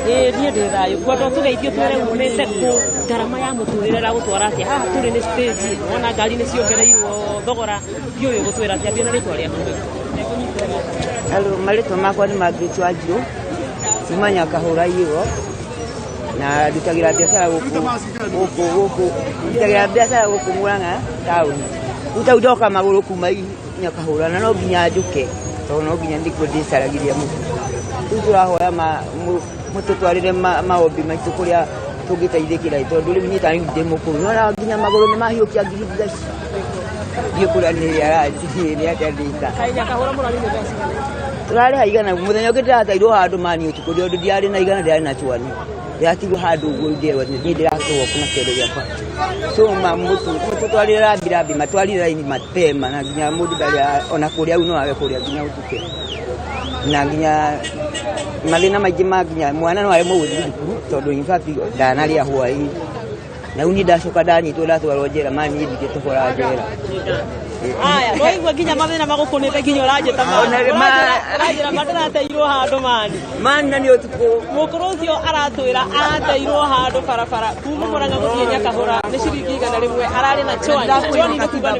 niĩ ndĩ thayũ kwenda tũgeithio twĩre umĩte kũ ngarama ya mũtũrĩre ra gũtwara atĩa haha tũrĩ nĩ stage ona ngari nĩ ciongereirwo thogora ndiũĩ gũtwĩra atĩa mbia na rĩtwa rĩaku. Marĩtwa makwa nĩ Margaret Wanjirũ Simanya Kahũra Igũrũ na ndutagĩra biacara gũkũ ndutagĩra biacara gũkũ Mũrang'a taũni. Rĩu ndoka magũrũ kuma Nyakahũra na no nginya njũke tondũ no nginya ndikuo ndĩcaragĩria mũtu. Rĩu tũrahoya mũtũtwarĩre maombi maitũ kũrĩa tũngĩteithĩkĩra tondũ rĩu niĩ tarĩu ndĩ mũkũrũ no nginya magũrũ nĩ mahiũkia ngiri ici thiĩ kũrĩa nĩ arajithĩria ndĩka. Nyakahũra mũrarĩ nĩ mbeca tũrarĩha igana mũthenya ũngĩ ndĩratairwo handũ mani ũtukũ rĩo ndiarĩ na igana ndĩarĩ na chwani ndĩratigwo handũ ũguo nderwo niĩ ndĩratũgwo na kĩndũ gĩakwa so mũtũtwarĩre rambirambi matwarire raini mapema na nginya mũndũ ndarĩ ona kũrĩa au no age kũrĩa nginya ũtukũ na nginya mathĩna maingĩ ma nginya mwana no aremwo gũthiĩ thukuru tondũ in fact ndanarĩa hwaĩ na niĩ ndacoka ndanyitwo ndatwarwo njera mani ndingĩ tũkora njera. Aya, no igua nginya mathĩna magũkũnĩte nginya ũranjĩta ũranjĩra mandarateirwo handũ mani na nĩ ũtukũ mũkũrũ ũcio aratwĩra ateirwo handũ barabara kuma Mũrang'a gũthiĩ Nyakahũra nĩ ciringi 100 ararĩ na chwani nĩ kuga nĩ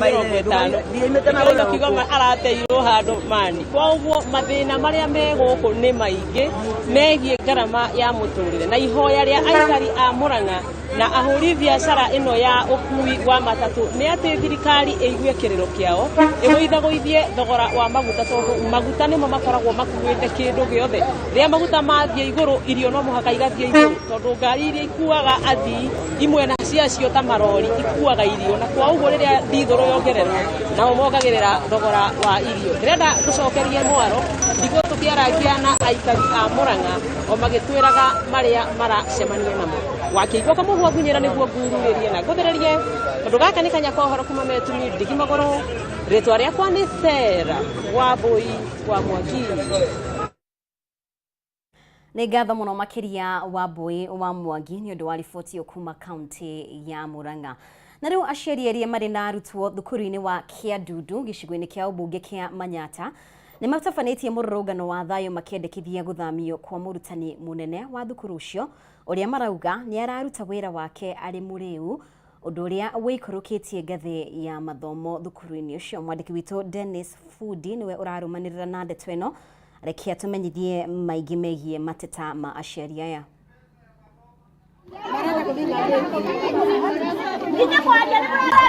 50 kiuga arateirwo handũ mani. Koguo mathĩna marĩa me gũkũ nĩ maingĩ megiĩ ngarama ya mũtũrĩre na ihoya rĩa aikari a Mũrang'a na ahũri biacara ĩno ya ũkui wa matatũ nĩ atĩ thirikari ĩigue kĩrĩro kĩao ĩgũithagũithie thogora wa maguta tondũ maguta nĩmo makoragwo makuĩte kĩndũ gĩothe. Rĩrĩa maguta mathiĩ igũrũ irio no mũhaka igathiĩ igũrũ tondũ ngari iria ikuaga athii imwe na ciacio ta marori ikuaga irio na kwa ũguo rĩrĩa ndithũrũ yongererwo nao mongagĩrĩra thogora wa irio. Ndĩrenda gũcokeria mwaro thikũ tũkĩaragia na aikari a Mũrang'a o magĩtwĩraga marĩa maracemania namo. Wakĩigua kamũhwa ngunyĩra nĩguo ngururĩrie na ngũthererie tondũ gaka nĩ kanya kohoro kuma metuni ndigi magũrũ rĩtwa rĩakwa nĩ Sera Wambũi wa Mwangi. Nĩ ngatho mũno makĩria Wambũi wa Mwangi nĩ ũndũ wa riboti kuma kaunti ya Mũrang'a. Na rĩu aciari erĩ marĩ na arutwo thukuru-inĩ wa Kĩandudu gĩcigo-inĩ kĩa ũmbunge kĩa Manyata nĩ matabanĩtie mũrũrũngano wa thayũ makĩendekithia gũthamio kwa mũrutani mũnene wa thukuru ũcio ũrĩa marauga nĩ araruta wĩra wake arĩ mũrĩu ũndũ ũrĩa wĩikũrũkĩtie ngathĩ ya mathomo thukuru-inĩ ũcio. Mwandĩki witũ Dennis Fudi nĩwe ũrarũmanĩrĩra na ndeto ĩno reke atũmenyithie maingĩ megiĩ mateta ma aciari aya.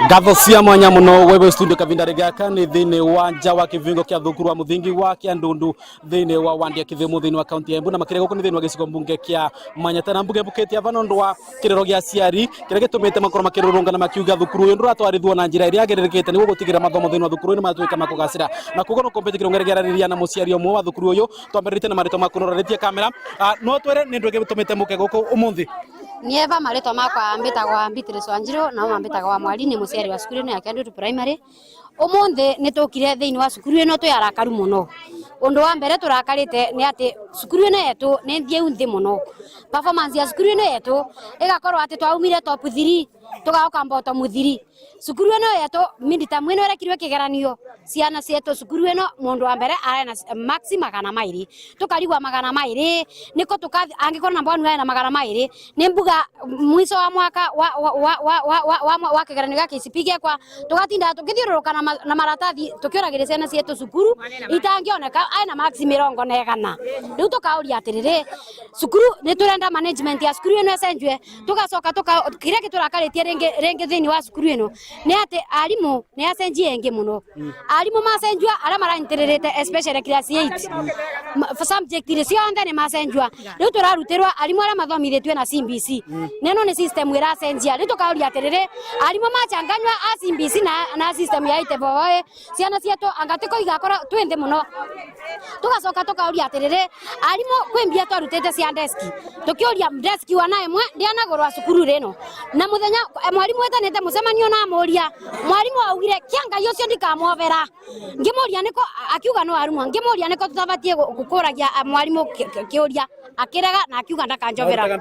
Ngatho cia mwanya muno wewe studio kavindari gaka ni thini wa nja wa kivingo kia thukuru wa muthingi wa Kĩandundu thini wa wandia kithemu thini wa kaunti ya Embu na makire guku ni thini wa gicigo mbunge kia Manyata na mbunge buketi avano ndo wa kirero gia ciari kire gitumite makoro makirurunga na makiuga thukuru uyu nduratwarithwo na njira iria agererekete niguo gutigira mathomo thini wa thukuru uyu matwika makugacira na kugo no kompete kirongererariria na muciari omwe wa thukuru uyu twambirite na marito makunororetie kamera no twere ni ndu gitumite muke guku umuthi Nieva marĩtwa makwa mbĩtagwa Beatrice Wanjirũ na ũma mbĩtagwa mwari nĩ mũciari wa cukuru ĩno ya Kĩandudu Primary. Ũmũthĩ nĩ tũkire thĩinĩ wa cukuru ĩno twĩ arakaru mũno. Ũndũ wa mbere tũrakarĩte nĩ atĩ cukuru ĩno yetũ nĩ thiĩ thĩ mũno. Performance ya cukuru ĩno yetũ ĩgakorwo atĩ twaumire top 3 tugaoka mboto muthiri cukuru eno yetu mindita mwino rekirwe kigeranio ciana cietu cukuru eno mundu wa mbere arena maxi 200 tukarigwa 200 niko tukathi angikora na mbonu na 200 ni mbuga mwiso wa mwaka wa kigeranio gya KCPE kwa tugatinda tukithiururuka na maratathi tukioragire ciana cietu cukuru itangioneka aina maxi 100 riu tukauria atiriri cukuru ni turenda management ya cukuru eno ecenjwe tugacoka kiria giturakaritie renge thini wa cukuru eno ni ati arimu ni acenjie engi muno arimu macenjwa ara maranyitirite especially class 8 subject ile cionthe ni macenjwa riu turarutirwa arimu ara mathomithitwe na CBC neno ni system ira cenjia riu tukauria atiriri arimu machanganywa a CBC na system ya itevoe ciana cietu angatiko igakora twende muno tugacoka tukauria atiriri arimu kwimbia twarutite cia desk tukiuria desk wana imwe ndianagorwa cukuru reno na muthenya mwarimu etanite mucemanio na muria mwarimu augire kianga yocio ndikamwovera ngimuria niko akiuga no arimu ngimuria niko tutabatie gukuragia mwarimu kiuria akirega na akiuga ndakanjovera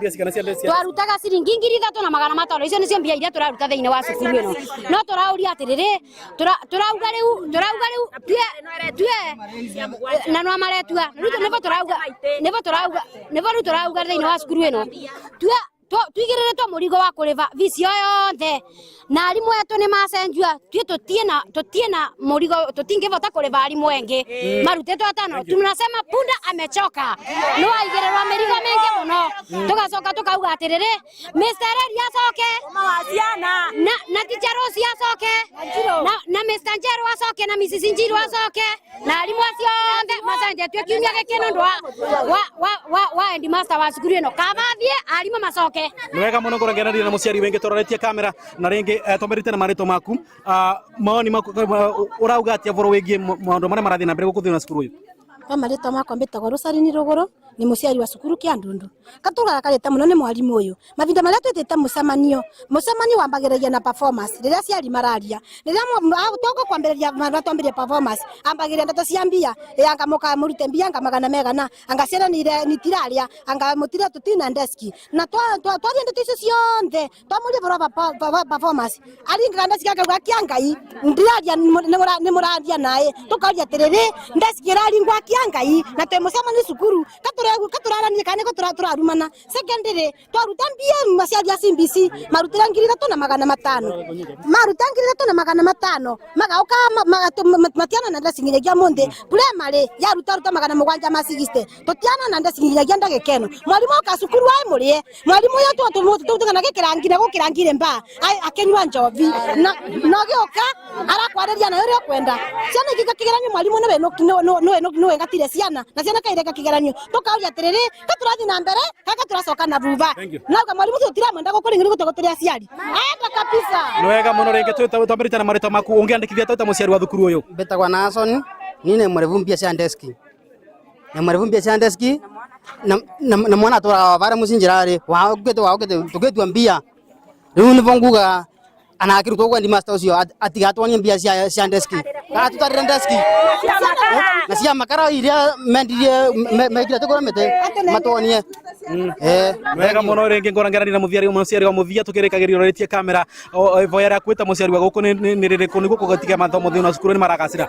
twarutaga ciringi 3,500 icio nicio mbia iria turaruta thiini wa cukuru eno no turauria atiriri turauga riu tue na no amaretua nivo turauga thiini wa cukuru eno tuigirire to murigo wa kuriva visio yonthe na arimu etu ni macenjua tutiena murigo tutingivota kuriva arimu engi marutetwo atano tunasema punda amechoka no aigirerwa mirigo mengi muno tugacoka tukauga atiriri Mr. Eri acoke na teacher Rosi acoke na Mr. Njeru acoke na Mrs. Njiru acoke na arimu acio onthe macenjetwe kiumia giki nundu wa headmaster wa cukuru eno kavathie arimu macoke ni wega muno kurangeranira na muciari wengi tororetie kamera na ringi tomerite na marito maku maoni maku urauga atia voro wigie maundu maria marathii na mbere gukuthio na cukuru uyu marito makwa mbitagwo Rosarini Ruguru ni muciari wa cukuru kia Ndundu katuraga karite muno ni mwarimu uyu mavinda maria twitite mucemanio wambagiriria na performance riria ciari mararia riria toko kwambiriria twambirie performance ambagiria ndeto cia mbia anga muka murute mbia anga magana megana anga ciana ni tiraria anga mutire tutina deski na twari ndeto icio cionthe twamurie voro performance aringa deski akauga kia Ngai ndiraria ni muraria nae tukauria atiriri deski iraringwa kia Ngai na twe mucemani cukuru katurarania kana turarumana secondary twaruta mbia maciari ya CBC marutira 3,500 maruta 3,500 magauka matiana na ndacinginyagia munthi primary yaruta 760 tutiana na ndacinginyagia ndagikeno mwarimu ka cukuru ai murie mwarimu yetu tutugana gukirangire mba akenywa njovi na gioka arakwareria na uria kwenda ciana ikigeranio mwarimu no ngatire ciana na ciana kaireka kigeranio tukauria atiriri katurathi na mbere kaka turacoka na vuva nauga mwarimu tutiramwenda gukuringiri gutogoteria ciari aenda kabisa ni wega muno ringi twamerite na marito maku ungiandikithia twita muciari wa thukuru uyu mbetagwa Nason nine mwerevumbia cia deski na mwana tora vare mucinjirari waugete tugetua mbia riu nivo nguga anakirutwo kwa headmaster ucio atigatwanie mbia cia deski kana tutarire deski na cia makara iria mendirie mekira tukoromete matonie wega muno ringi ngorangerani na muciari wa muthia tukirikagiria roretie kamera voya ria kwita muciari wa guku ni ririku niguo kugatiga mathomo thiini wa cukuru ni maragacira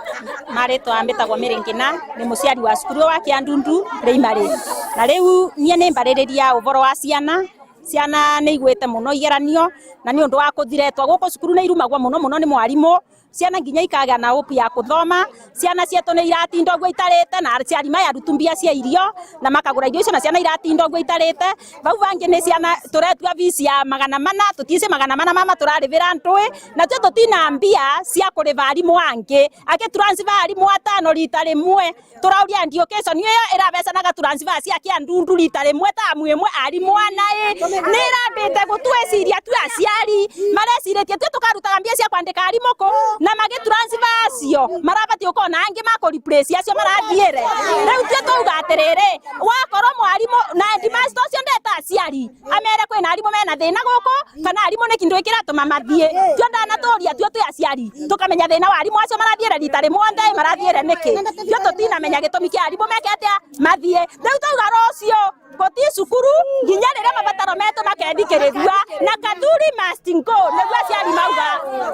maritwa mbitagwo Miringina ni muciari wa cukuru wa Kiandundu primary na riu nie ni mbaririria uvoro wa ciana ni igwete muno igeranio na ni undu wa kuthiretwa guku cukuru ni irumagwa muno ni mwarimu ciana nginya ikaga na upi ya kuthoma ciana cietu ni iratinda gwa itarite na aciari maya rutumbia cia irio na makagura irio icio na ciana iratinda gwa itarite vau vangi ni ciana turetua visi ya 400 tutice 400 mama turarivira ntui na tio tutina mbia cia kuriva arimu angi ake transfer arimu 5 rita rimwe turauria education iyo iravecanaga transfer cia Kiandundu rita rimwe tamu imwe arimu anae ni irambite gutweciria tu aciari mareciretie tio tukarutaga mbia cia kwandika arimu ko na magi transfer acio marabati ukona angi mako replace acio marathiere riu tio tuga atiriri wakoro mwarimu na headmaster ucio ndeta aciari amere kwina arimu mena thina guku kana arimu ni kindu ikiratuma mathie tio ndanaturia tio tu aciari tukamenya thina wa arimu acio marathiere rita rimwe ndai marathiere niki tio tutina menya gitumi kia arimu mekete mathie riu tuga rocio goti cukuru nginya riria mabataro metu makendikirithua na Kathuri must go nĩguo aciari mauga.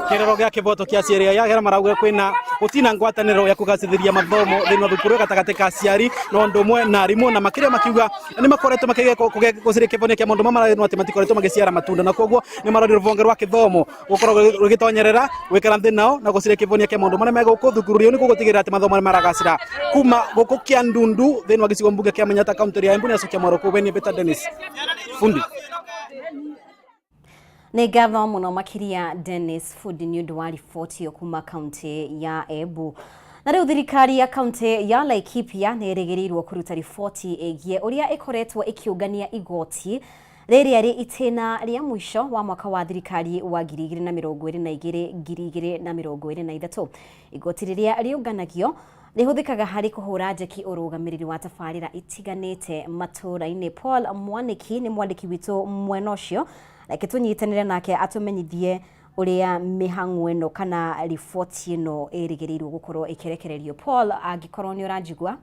Kĩrero gĩa kĩboto kĩa aciari aya gera marauga kwĩna gũtina ngwatanĩro ya kũgacĩrithia mathomo thĩinĩ wa thukuru gatagatĩ ka aciari na ũndũ ũmwe na arimũ na makĩria makiuga nĩ makoretwo gũciria kĩbonia kĩa maũndũ mamwe atĩ matikoretwo magĩciara matunda na koguo nĩ marori rũhonge rwa gĩthomo gũkorwo rũgĩtonyerera gwĩkĩra thĩ nao na gũciria kĩbonia kĩa maũndũ marĩa megũkũ thukuru rĩu nĩguo gũtigĩrĩra atĩ mathomo nĩ maragacĩra kuma gũkũ kĩa Ndundu thĩinĩ wa gĩcigo mbunge kĩa Manyatta kaunti ya Embu na Sukia Moroko Beni Beta Dennis Fundi. Nĩ ngatho mũno makĩria Dennis Fundi nĩ ũndũ wa riboti ĩyo kuma kaunti ya Embu. Na rĩu thirikari ya kaunti ya Laikipia nĩ ĩrĩgĩrĩirwo kũruta riboti ĩgiĩ ũrĩa ĩkoretwo ĩkĩũngania igoti rĩrĩa rĩ itĩna rĩa mũico wa mwaka wa thirikari wa 2022-2023. Igoti rĩrĩa rĩũnganagio rĩhũthĩkaga harĩ kũhũra njeki ũrũgamĩrĩri wa tabarĩra itiganĩte Matuura-ini. Paul Mwaniki nĩ mwandĩki witũ mwena ũcio, reke tũnyitanĩre nake atũmenyithie ũrĩa mĩhang'o ĩno kana riboti ĩno ĩrĩgĩrĩirwo gũkorwo ĩkĩrekererio. Paul, angĩkorwo nĩ ũranjigua?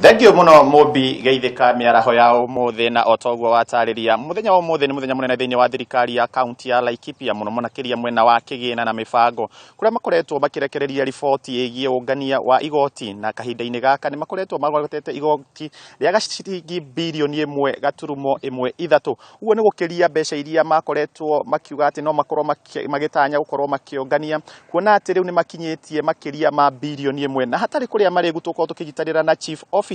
Thengio muno Mobi geithĩka mĩaraho ya ũmũthĩ na otoguo watarĩria mũthenya wa ũmũthĩ nĩ mũthenya mũnene thĩinĩ wa thirikari ya kaunti ya Laikipia mũno makĩria mwena wa kĩgĩna na mĩbango kũrĩa makoretwo makĩrekereria riboti ĩgiĩ ũngania wa igoti na kahinda-inĩ gaka nĩ makoretwo magwetete igoti rĩa ciringi birioni 1.13. Ũguo nĩ gũkĩria mbeca iria makoretwo makiuga atĩ no makorwo magĩtanya gũkorwo makĩongania, kuona atĩ rĩu nĩ makinyĩtie makĩria ma birioni 1 na hatarĩ kũrĩa marĩ gũtũkorwo tũkĩnyitanĩra na chief officer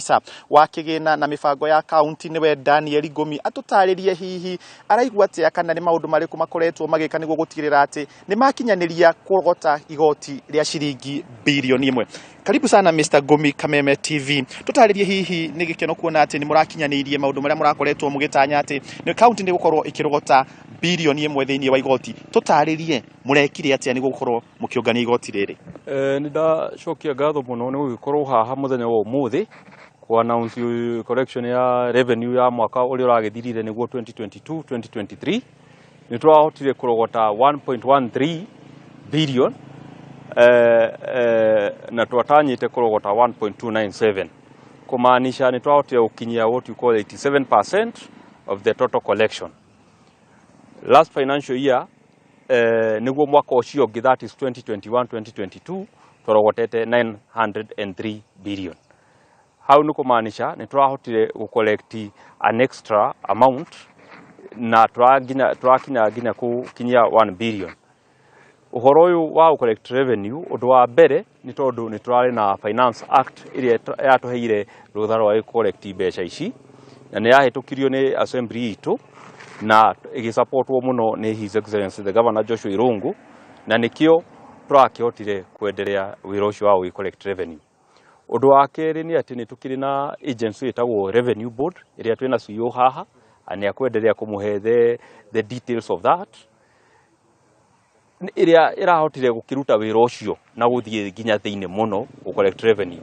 wa kĩgĩna na mĩbango ya kaunti nĩwe Daniel Gomi atũtarĩrie hihi araigua atĩa kana nĩ maũndũ marĩkũ makoretwo magĩka nĩguo gũtigĩrĩra atĩ nĩ makinyanĩria kũrogota igoti rĩa ciringi birioni 1. Karibu sana Mr. Gomi Kameme TV. Tũtarĩrie hihi nĩ gĩkeno kuona atĩ nĩ mũrakinyanĩirie maũndũ marĩa mũrakoretwo mũgĩtanya atĩ nĩ kaunti nĩ gũkorwo ĩkĩrogota birioni 1 thĩinĩ wa igoti. Tũtarĩrie mũrekire atĩa nĩ gũkorwo mũkĩongania igoti rĩrĩ? Nĩ ndacokia ngatho mũno nĩ gũgĩkorwo haha mũthenya wa ũmũthĩ ku announce correction ya revenue ya mwaka ũrĩa ũragĩthirire nĩguo 2022-2023. Nĩ tũrahotire kũrogota 1.13 billion na twatanyĩte kũrogota 1.297, kumaanisha nĩ twahotire gũkinyia what you call 87% of the total collection. Last financial year nĩguo mwaka ũcio ũngĩ, that is 2021-2022, tũrogotete 903 billion. Hau nĩ kumaanisha nĩ tũrahotire gũcollect an extra amount na tũrakinya nginya gũkinyia 1 billion. Ũhoro ũyũ wa collect revenue ũndũ wa mbere nĩ tondũ nĩ tũrarĩ na Finance Act ĩrĩa yatũheire rũtha rwa collect mbeca ici na nĩ yahĩtũkirio nĩ assembly itũ na ĩgĩsupportwo mũno nĩ His Excellency the Governor Joshua Irungu, na nĩkĩo tũrakĩhotire kwenderea wĩra ũcio wa collect revenue. Ũndũ wa kerĩ nĩ atĩ nĩ tũkĩrĩ na agency ĩtagwo Revenue Board ĩrĩa twĩna CEO haha, na kwenderea kũmũhe the details of that, ĩrĩa ĩrahotire gũkĩruta wĩra ũcio na gũthiĩ nginya thĩinĩ mũno collect revenue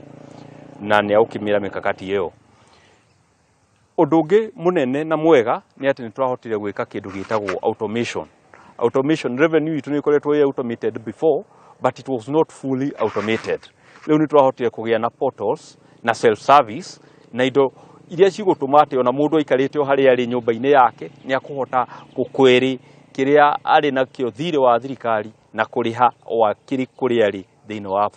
na nĩ agũkĩmĩra mĩkakati ĩyo. Ũndũ ũngĩ mũnene na mwega nĩ atĩ nĩ tũrahotire gwĩka kĩndũ gĩtagwo automation. Automation revenue itũ nĩ ĩkoretwo automated before but it was not fully automated. Rĩu nĩ tũrahotire kũgĩa na portals na self service na indo iria cigũtũma atĩ ona mũndũ aikarĩte o harĩa arĩ nyũmba-inĩ yake nĩ akũhota gũkwĩrĩ kĩrĩa arĩ nakĩo thirĩ wa thirikari na kũrĩha o akĩrĩ kũrĩa arĩ thĩinĩ wa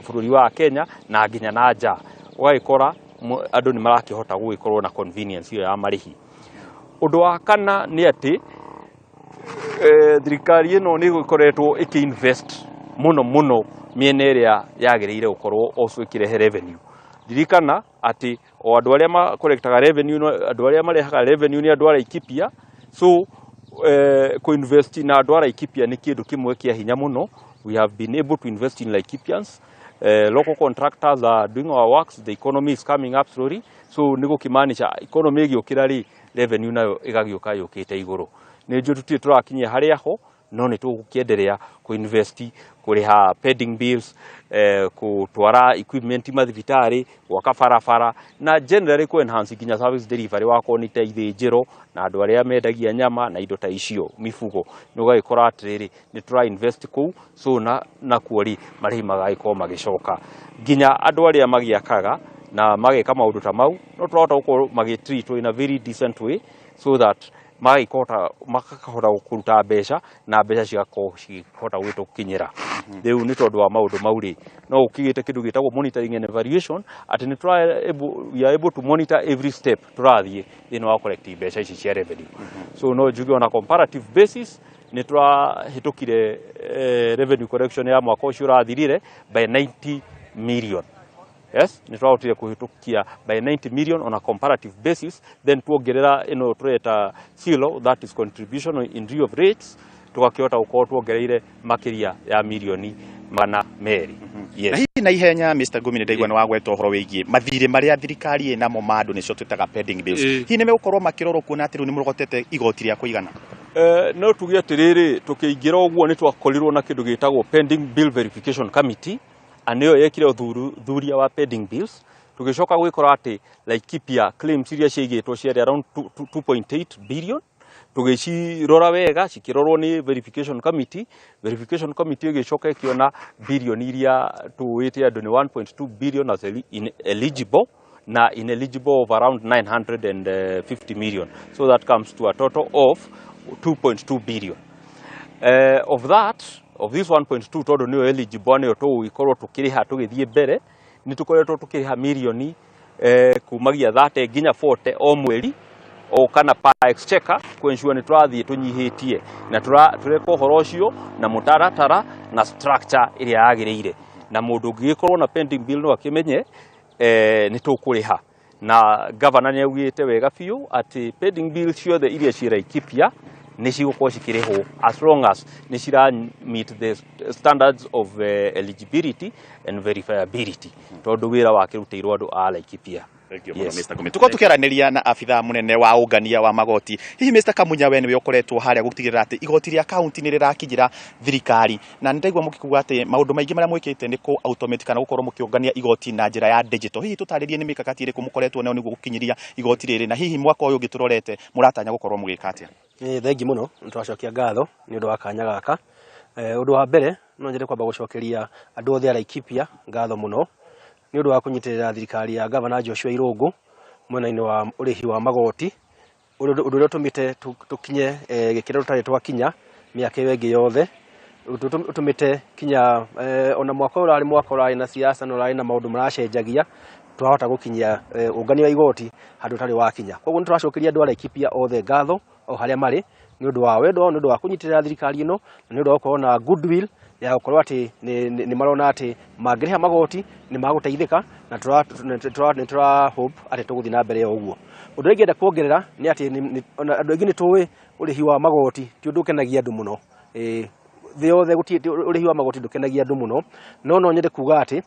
bũrũri wa Kenya na nginya na nja. Ũgagĩkora andũ nĩ marakĩhota gũgĩkorwo na convenience iyo ya marĩhi. Ũndũ wa kana nĩ atĩ thirikari ĩno nĩ ĩkoretwo ĩkĩinvest mũno mĩena ĩrĩa yagĩrĩire gũkorwo also ĩkĩrehe revenue. Dirikana atĩ o andũ arĩa makorektaga revenue, andũ arĩa marehaga revenue nĩ andũ a Laikipia, so co-invest na andũ a Laikipia nĩ kĩndũ kĩmwe kĩa hinya mũno. We have been able to invest in Laikipians. Local contractors are doing our works. The economy is coming up slowly. So nĩ gũkĩmaanisha economy ĩgĩũkĩra rĩ, revenue nayo ĩgagĩũka yũkĩte igũrũ. Nĩ njũ tũtirĩ tũrakinyia harĩa ho, no nĩ tũgũkĩenderea kũ-invest, kũrĩha pending bills, kũtwara equipment mathibitarĩ, gwaka barabara na generally ku-enhance nginya service delivery wakorwo nĩ ta ithĩnjĩro na andũ arĩa mendagia nyama na indo ta icio mifugo. Nĩ ũgagĩkora atĩrĩrĩ nĩ tũra-invest kũu, so na kuo rĩ marĩhi magagĩkorwo magĩcoka. Nginya andũ arĩa magĩakaga na mageka maundu ta mau no turahota gukorwo magitreatwo in a very decent way so that makahota kuruta mbeca na mbeca cigahota gwitukinyira riu ni tondu wa maundu mauri no ukigite kindu gitagwo monitoring and evaluation ati ni we are able to monitor every step turathie thini wa collect mbeca ici cia revenue so no njuge on a comparative basis ni turahitukire revenue collection ya mwaka ucio urathirire by 90 million. Yes, ni twahotire kuhitukia by 90 million on a comparative basis, then tuongerera ino tureta silo, that is contribution in lieu of rates, tukakihota gukorwo tuongereire makiria ya milioni mana meri. Yes. Na ihenya Mr. Ngumini ndaigua ni wagweta uhoro wigie mathire maria thirikari ina mo mandu nicio twitaga pending bills. Hihi ni megukorwo makirorwo kuona ati riu ni murogotete igoti ria kuigana? No tugie atiriri tukiingira uguo ni twakorirwo na kindu gitagwo pending bill verification committee aniyo yekire uthuria wa pending bills tugicoka gwikora ati Laikipia claims iria ciigitwo ciari around 2.8 billion tugicirora wega cikirorwo ni verification committee igicoka ikiona billion iria tuwite andu ni 1.2 billion as ineligible na ineligible of around 950 million, so that comes to a total of 2.2 billion. Of this 1.2 tondu niyo eligible niyo tugikorwo tukiriha tugithie mbere ni tukoretwo tukiriha milioni kumagia 30 nginya 40 o mweri o kana pa exchequer kwensure ni turathie tunyihitie na tureka uhoro ucio na mutaratara na structure iria yagiriire na mundu ungikorwo na pending bill no akimenye ni tukuriha na governor ni augite wega fiu ati pending bill ciothe iria ci Laikipia ni cigukorwo cikirihwo as long as ni cira meet the standards of eligibility and verifiability tondu wira wakirutirwo andu a Laikipia. Yes. Tuko tukiaraniria na afitha munene wa ungania wa magoti. Hihi Mr. Kamunya we niwe ukoretwo haria gutigirira ati igoti ria county ni rirakinyira thirikari na ndaigua mukikuga ati maundu maingi maria mwikite ni ku automate kana gukorwo mukiungania igoti na njira ya digital. Hihi tutaririe ni mikakati iriku mukoretwo nayo niguo gukinyiria igoti riri na hihi mwaka uyu ngiturorete muratanya gukorwo mugika atia? Thengi muno nitwacokia ngatho ni undu wa kanya gaka. Undu wa mbere no njire kwamba gucokeria andu othe a Laikipia ngatho muno ni undu wa kunyitirira thirikari ya Governor Joshua Irungu mwena-ini wa urihi wa magoti undu uria utumite tukinye gikira tutari twakinya miaka iyo ingi yothe utumite kinya ona mwaka urari na siasa no urari na maundu maracenjagia twahota gukinyia ungania wa igoti handu tari wakinya. Koguo ni turacokeria andu a Laikipia othe ngatho o haria mari ni undu wa wendo ni undu wa kunyitirira thirikari ino ni undu wa gukorwo na goodwill ya gukorwo ati ni marona ati mangiriha magoti ni maguteithika na tura hope ati tuguthi na mbere uguo. Undu ingenda kuongerera ni ati andu aingi ni tuwi urihi wa magoti ti undu kenagia andu muno thi yothe guti urihi wa magoti ndukenagia andu muno no nyende kuga ati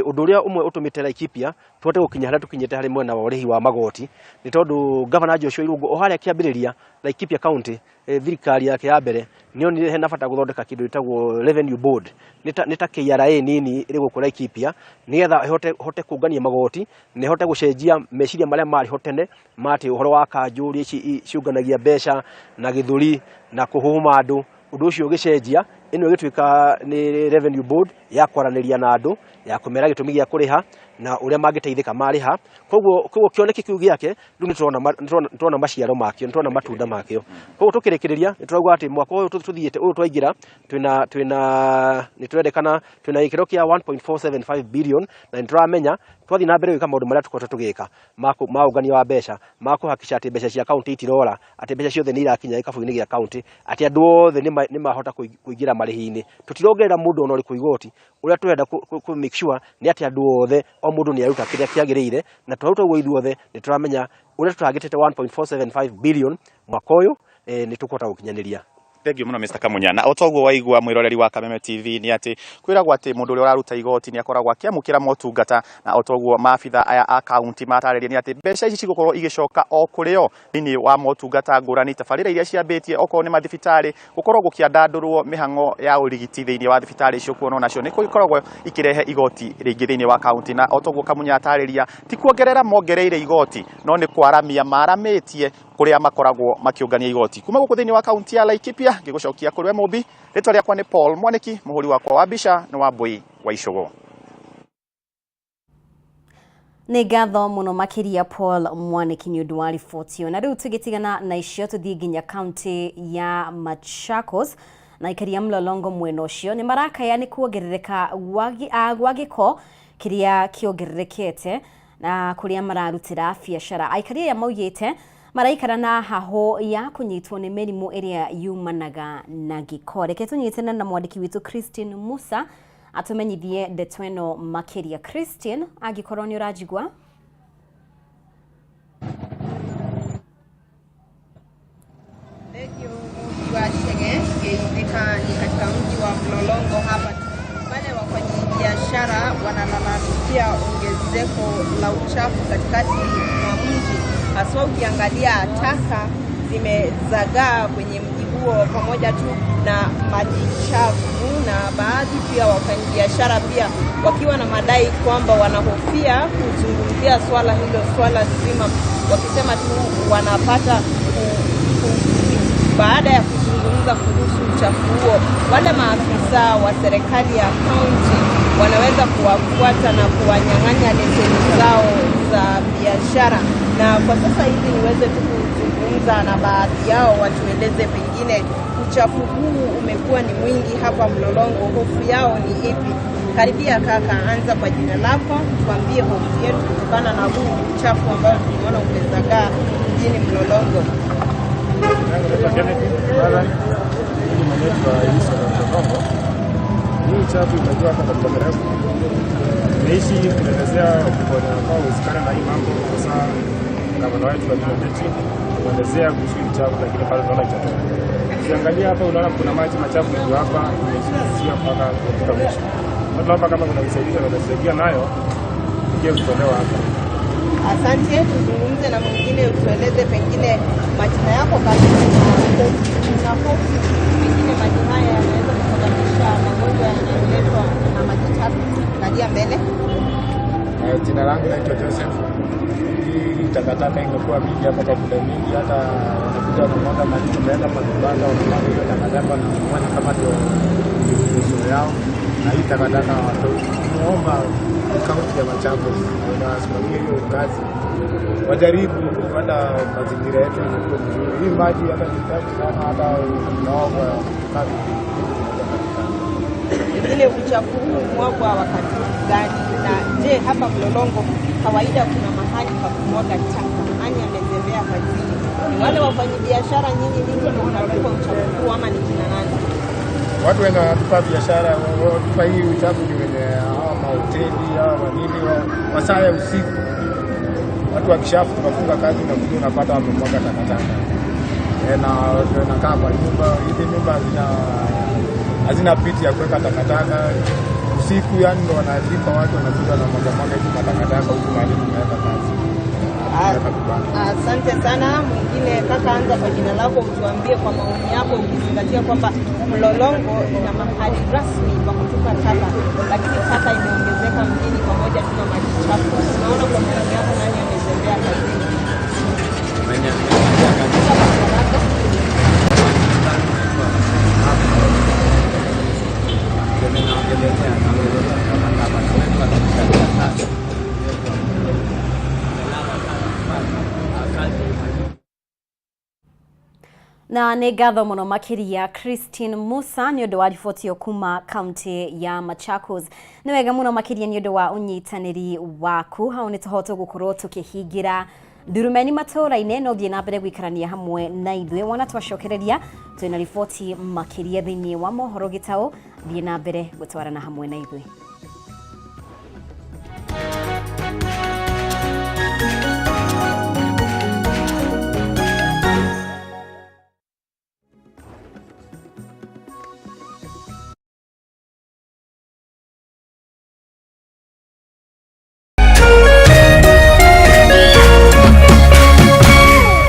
undu uria umwe utumite Laikipia twote gukinya haria tukinyite hari mwena wa urihi wa magoti ni tondu Governor Joshua Irungu o haria kiambiriria Laikipia County thirikari yake ya mbere nionire hena bata guthondeka kindu gitagwo revenue board nita KRA nini iri guku Laikipia nigetha hote kungania magoti ni hote gucenjia meciria maria mari hotene mati uhoro wa kanjuri ici ciunganagia mbeca na githuri na kuhuma andu undu ucio ugicenjia ino igituika ni revenue board ya kwaraniria na andu ya kumera gitumi gia kuriha na uria mangiteithika mariha koguo kioneki kiu giake riu niturona maciaro makio niturona matunda makio koguo tukirikiriria niturauga ati mwaka uyu tuthiite uyu twaingira nitwendekana twina ikiro kia 1.475 billion na nituramenya twathi na mbere gwika maundu maria tukoretwo tugika ma ungania wa mbeca ma kuhakikisha ati mbeca cia county itirora ati mbeca ciothe ni irakinya ikabu-ini gia county ati andu othe ni mahota kuingira marihi-ini tutirongerera mundu ona uriku igoti uria turenda ku make sure ni ati andu othe o mundu ni aruta kiria kiagiriire na twaruta uguo ithuothe ni turamenya uria tutagitete 1.475 billion mwaka uyu ni tukota gukinyaniria. Thank you muno Mr. Kamunya. Na otoguo waigua mwiroreri wa Kameme TV ni ati kwiragwo ati mundu uria uraruta igoti ni akoragwo akiamukira motungata na otoguo maabitha aya a county matariria ni ati mbeca ici cigukorwo igicoka o kurio thini wa motungata ngurani tabarira iria ciambitie okorwo ni mathibitari gukorwo gukiandandurwo mihango ya urigiti thini wa thibitari icio kuona nacio ni gukoragwo ikirehe igoti ringi thini wa county na otoguo Kamunya atariria ti kuongerera mongereire igoti no ni kwaramia maramitie kuria makoragwo makiungania igoti kuma guku thini wa county ya Laikipia ngigucokia kuri Mobi ritwa riakwa ni Paul Mwaniki muhuri wakwa wa Bisha ni wa Mbui wa Icogo. Nĩ ngatho mũno makĩria Paul Mwaniki nĩ ũndũ wa riboti ĩyo. Na rĩu tũgĩtigana na icio tũthiĩ nginya kaunti ya Machakos na ikaria mlolongo mwena ũcio nĩ marakaya nĩ kuongerereka gwa gĩko kĩrĩa kĩongererekete na kũrĩa mararutĩra biacara. Aikaria aya maugĩte maraikara na haho ya kũnyitwo nĩ mĩrimũ ĩrĩa yumanaga na gĩko. Reke tũnyitane na mwandĩki witũ Christine Musa atumenyithie ndeto ĩno makĩria. Christine, angĩkorwo nĩ ũranjigua? Ni katika mji wa Mlolongo hapa. Wale wafanyabiashara wanalalamikia ongezeko la uchafu katikati mwa mji. Haswa ukiangalia taka zimezagaa kwenye mji huo pamoja tu na maji chafu, na baadhi pia wafanyabiashara pia wakiwa na madai kwamba wanahofia kuzungumzia swala hilo, swala zima, wakisema tu wanapata baada ya kuzungumza kuhusu uchafu huo, wale maafisa wa serikali ya kaunti wanaweza kuwafuata na kuwanyang'anya leseni zao za biashara. Na kwa sasa hivi niweze tu kuzungumza na baadhi yao watueleze pengine uchafu huu umekuwa ni mwingi hapa Mlolongo, hofu yao ni ipi? Karibia kaka, anza kwa jina lako, tuambie hofu yetu kutokana na huu uchafu ambao tunaona umezagaa mjini Mlolongo. Hii uchafu imejua hapa kwa mrefu. Naishi kuelezea kwa usikana na hii mambo sasa kama wetu wa Ndurumeni kuelezea kuhusu uchafu, lakini bado tunaona uchafu. Ukiangalia hapa unaona kuna maji machafu ndio hapa imeshia mpaka katika mwisho. Watu hapa kama kuna visaidizi wanasaidia nayo ndio kutolewa hapa. Asante, tuzungumze na mwingine utueleze pengine majina yako kabisa na hofu pengine maji haya yanaweza kusababisha magonjwa yanayoletwa na maji chafu. Nadia mbele. Jina langu naitwa Joseph. Hii takataka imekuwa mingi hapa kwa muda mingi, hata wanakuja wanamwaga maji tumeenda kwa kibanda wanamwaga hiyo takataka na kufanya kama ndio shughuli yao. Na hii takataka watu muomba kaunti ya Machakos wanasimamia hiyo kazi, wajaribu kupata mazingira yetu yanakuwa vizuri. Hii maji hata nitaji sana hata naomba kazi ile uchafu huu mwagwa wakati gani? Na je, hapa Mlolongo kawaida kuna mahali pa kumwaga taka? Nani amezembea kazini? Ni wale wafanyabiashara nyinyi ndio mnatupa uchafu huu ama ni kina nani? Watu wenye wanatupa biashara wanatupa hii uchafu ni wenye hawa mahoteli hawa nini masaa ya usiku. Watu wakishafu tunafunga kazi na kuja unapata wamemwaga takataka. Na wanakaa kwa nyumba, hizi nyumba hazina piti ya kuweka takataka. Usiku yani ndo wanalipa watu wanakuja na mwaga hizi takataka huku mahali tunaweka kazi. Asante sana. Mwingine kaka, anza kwa jina lako, utuambie kwa maoni yako ukizingatia kwamba Mlolongo ina mahali rasmi pa kutupa taka, lakini taka imeongezeka mjini pamoja na maji chafu. Unaona kwa maoni yako nani amezembea kazini? Na nĩ ngatho mũno makĩria Christine Musa nĩ ũndũ wa riboti kuma kaunti ya Machakos. Nĩ wega mũno makĩria nĩ ũndũ wa ũnyitanĩri waku. Hau nĩ tũhote gũkorwo tũkĩhingira Ndurumeni Matuura-ini no thiĩ na mbere gũikarania hamwe na ithuĩ. Wona twacokereria twĩna riboti makĩria thĩinĩ wa mohoro gĩtaũ, thiĩ na mbere gũtwarana hamwe na ithuĩ.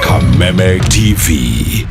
Kameme TV.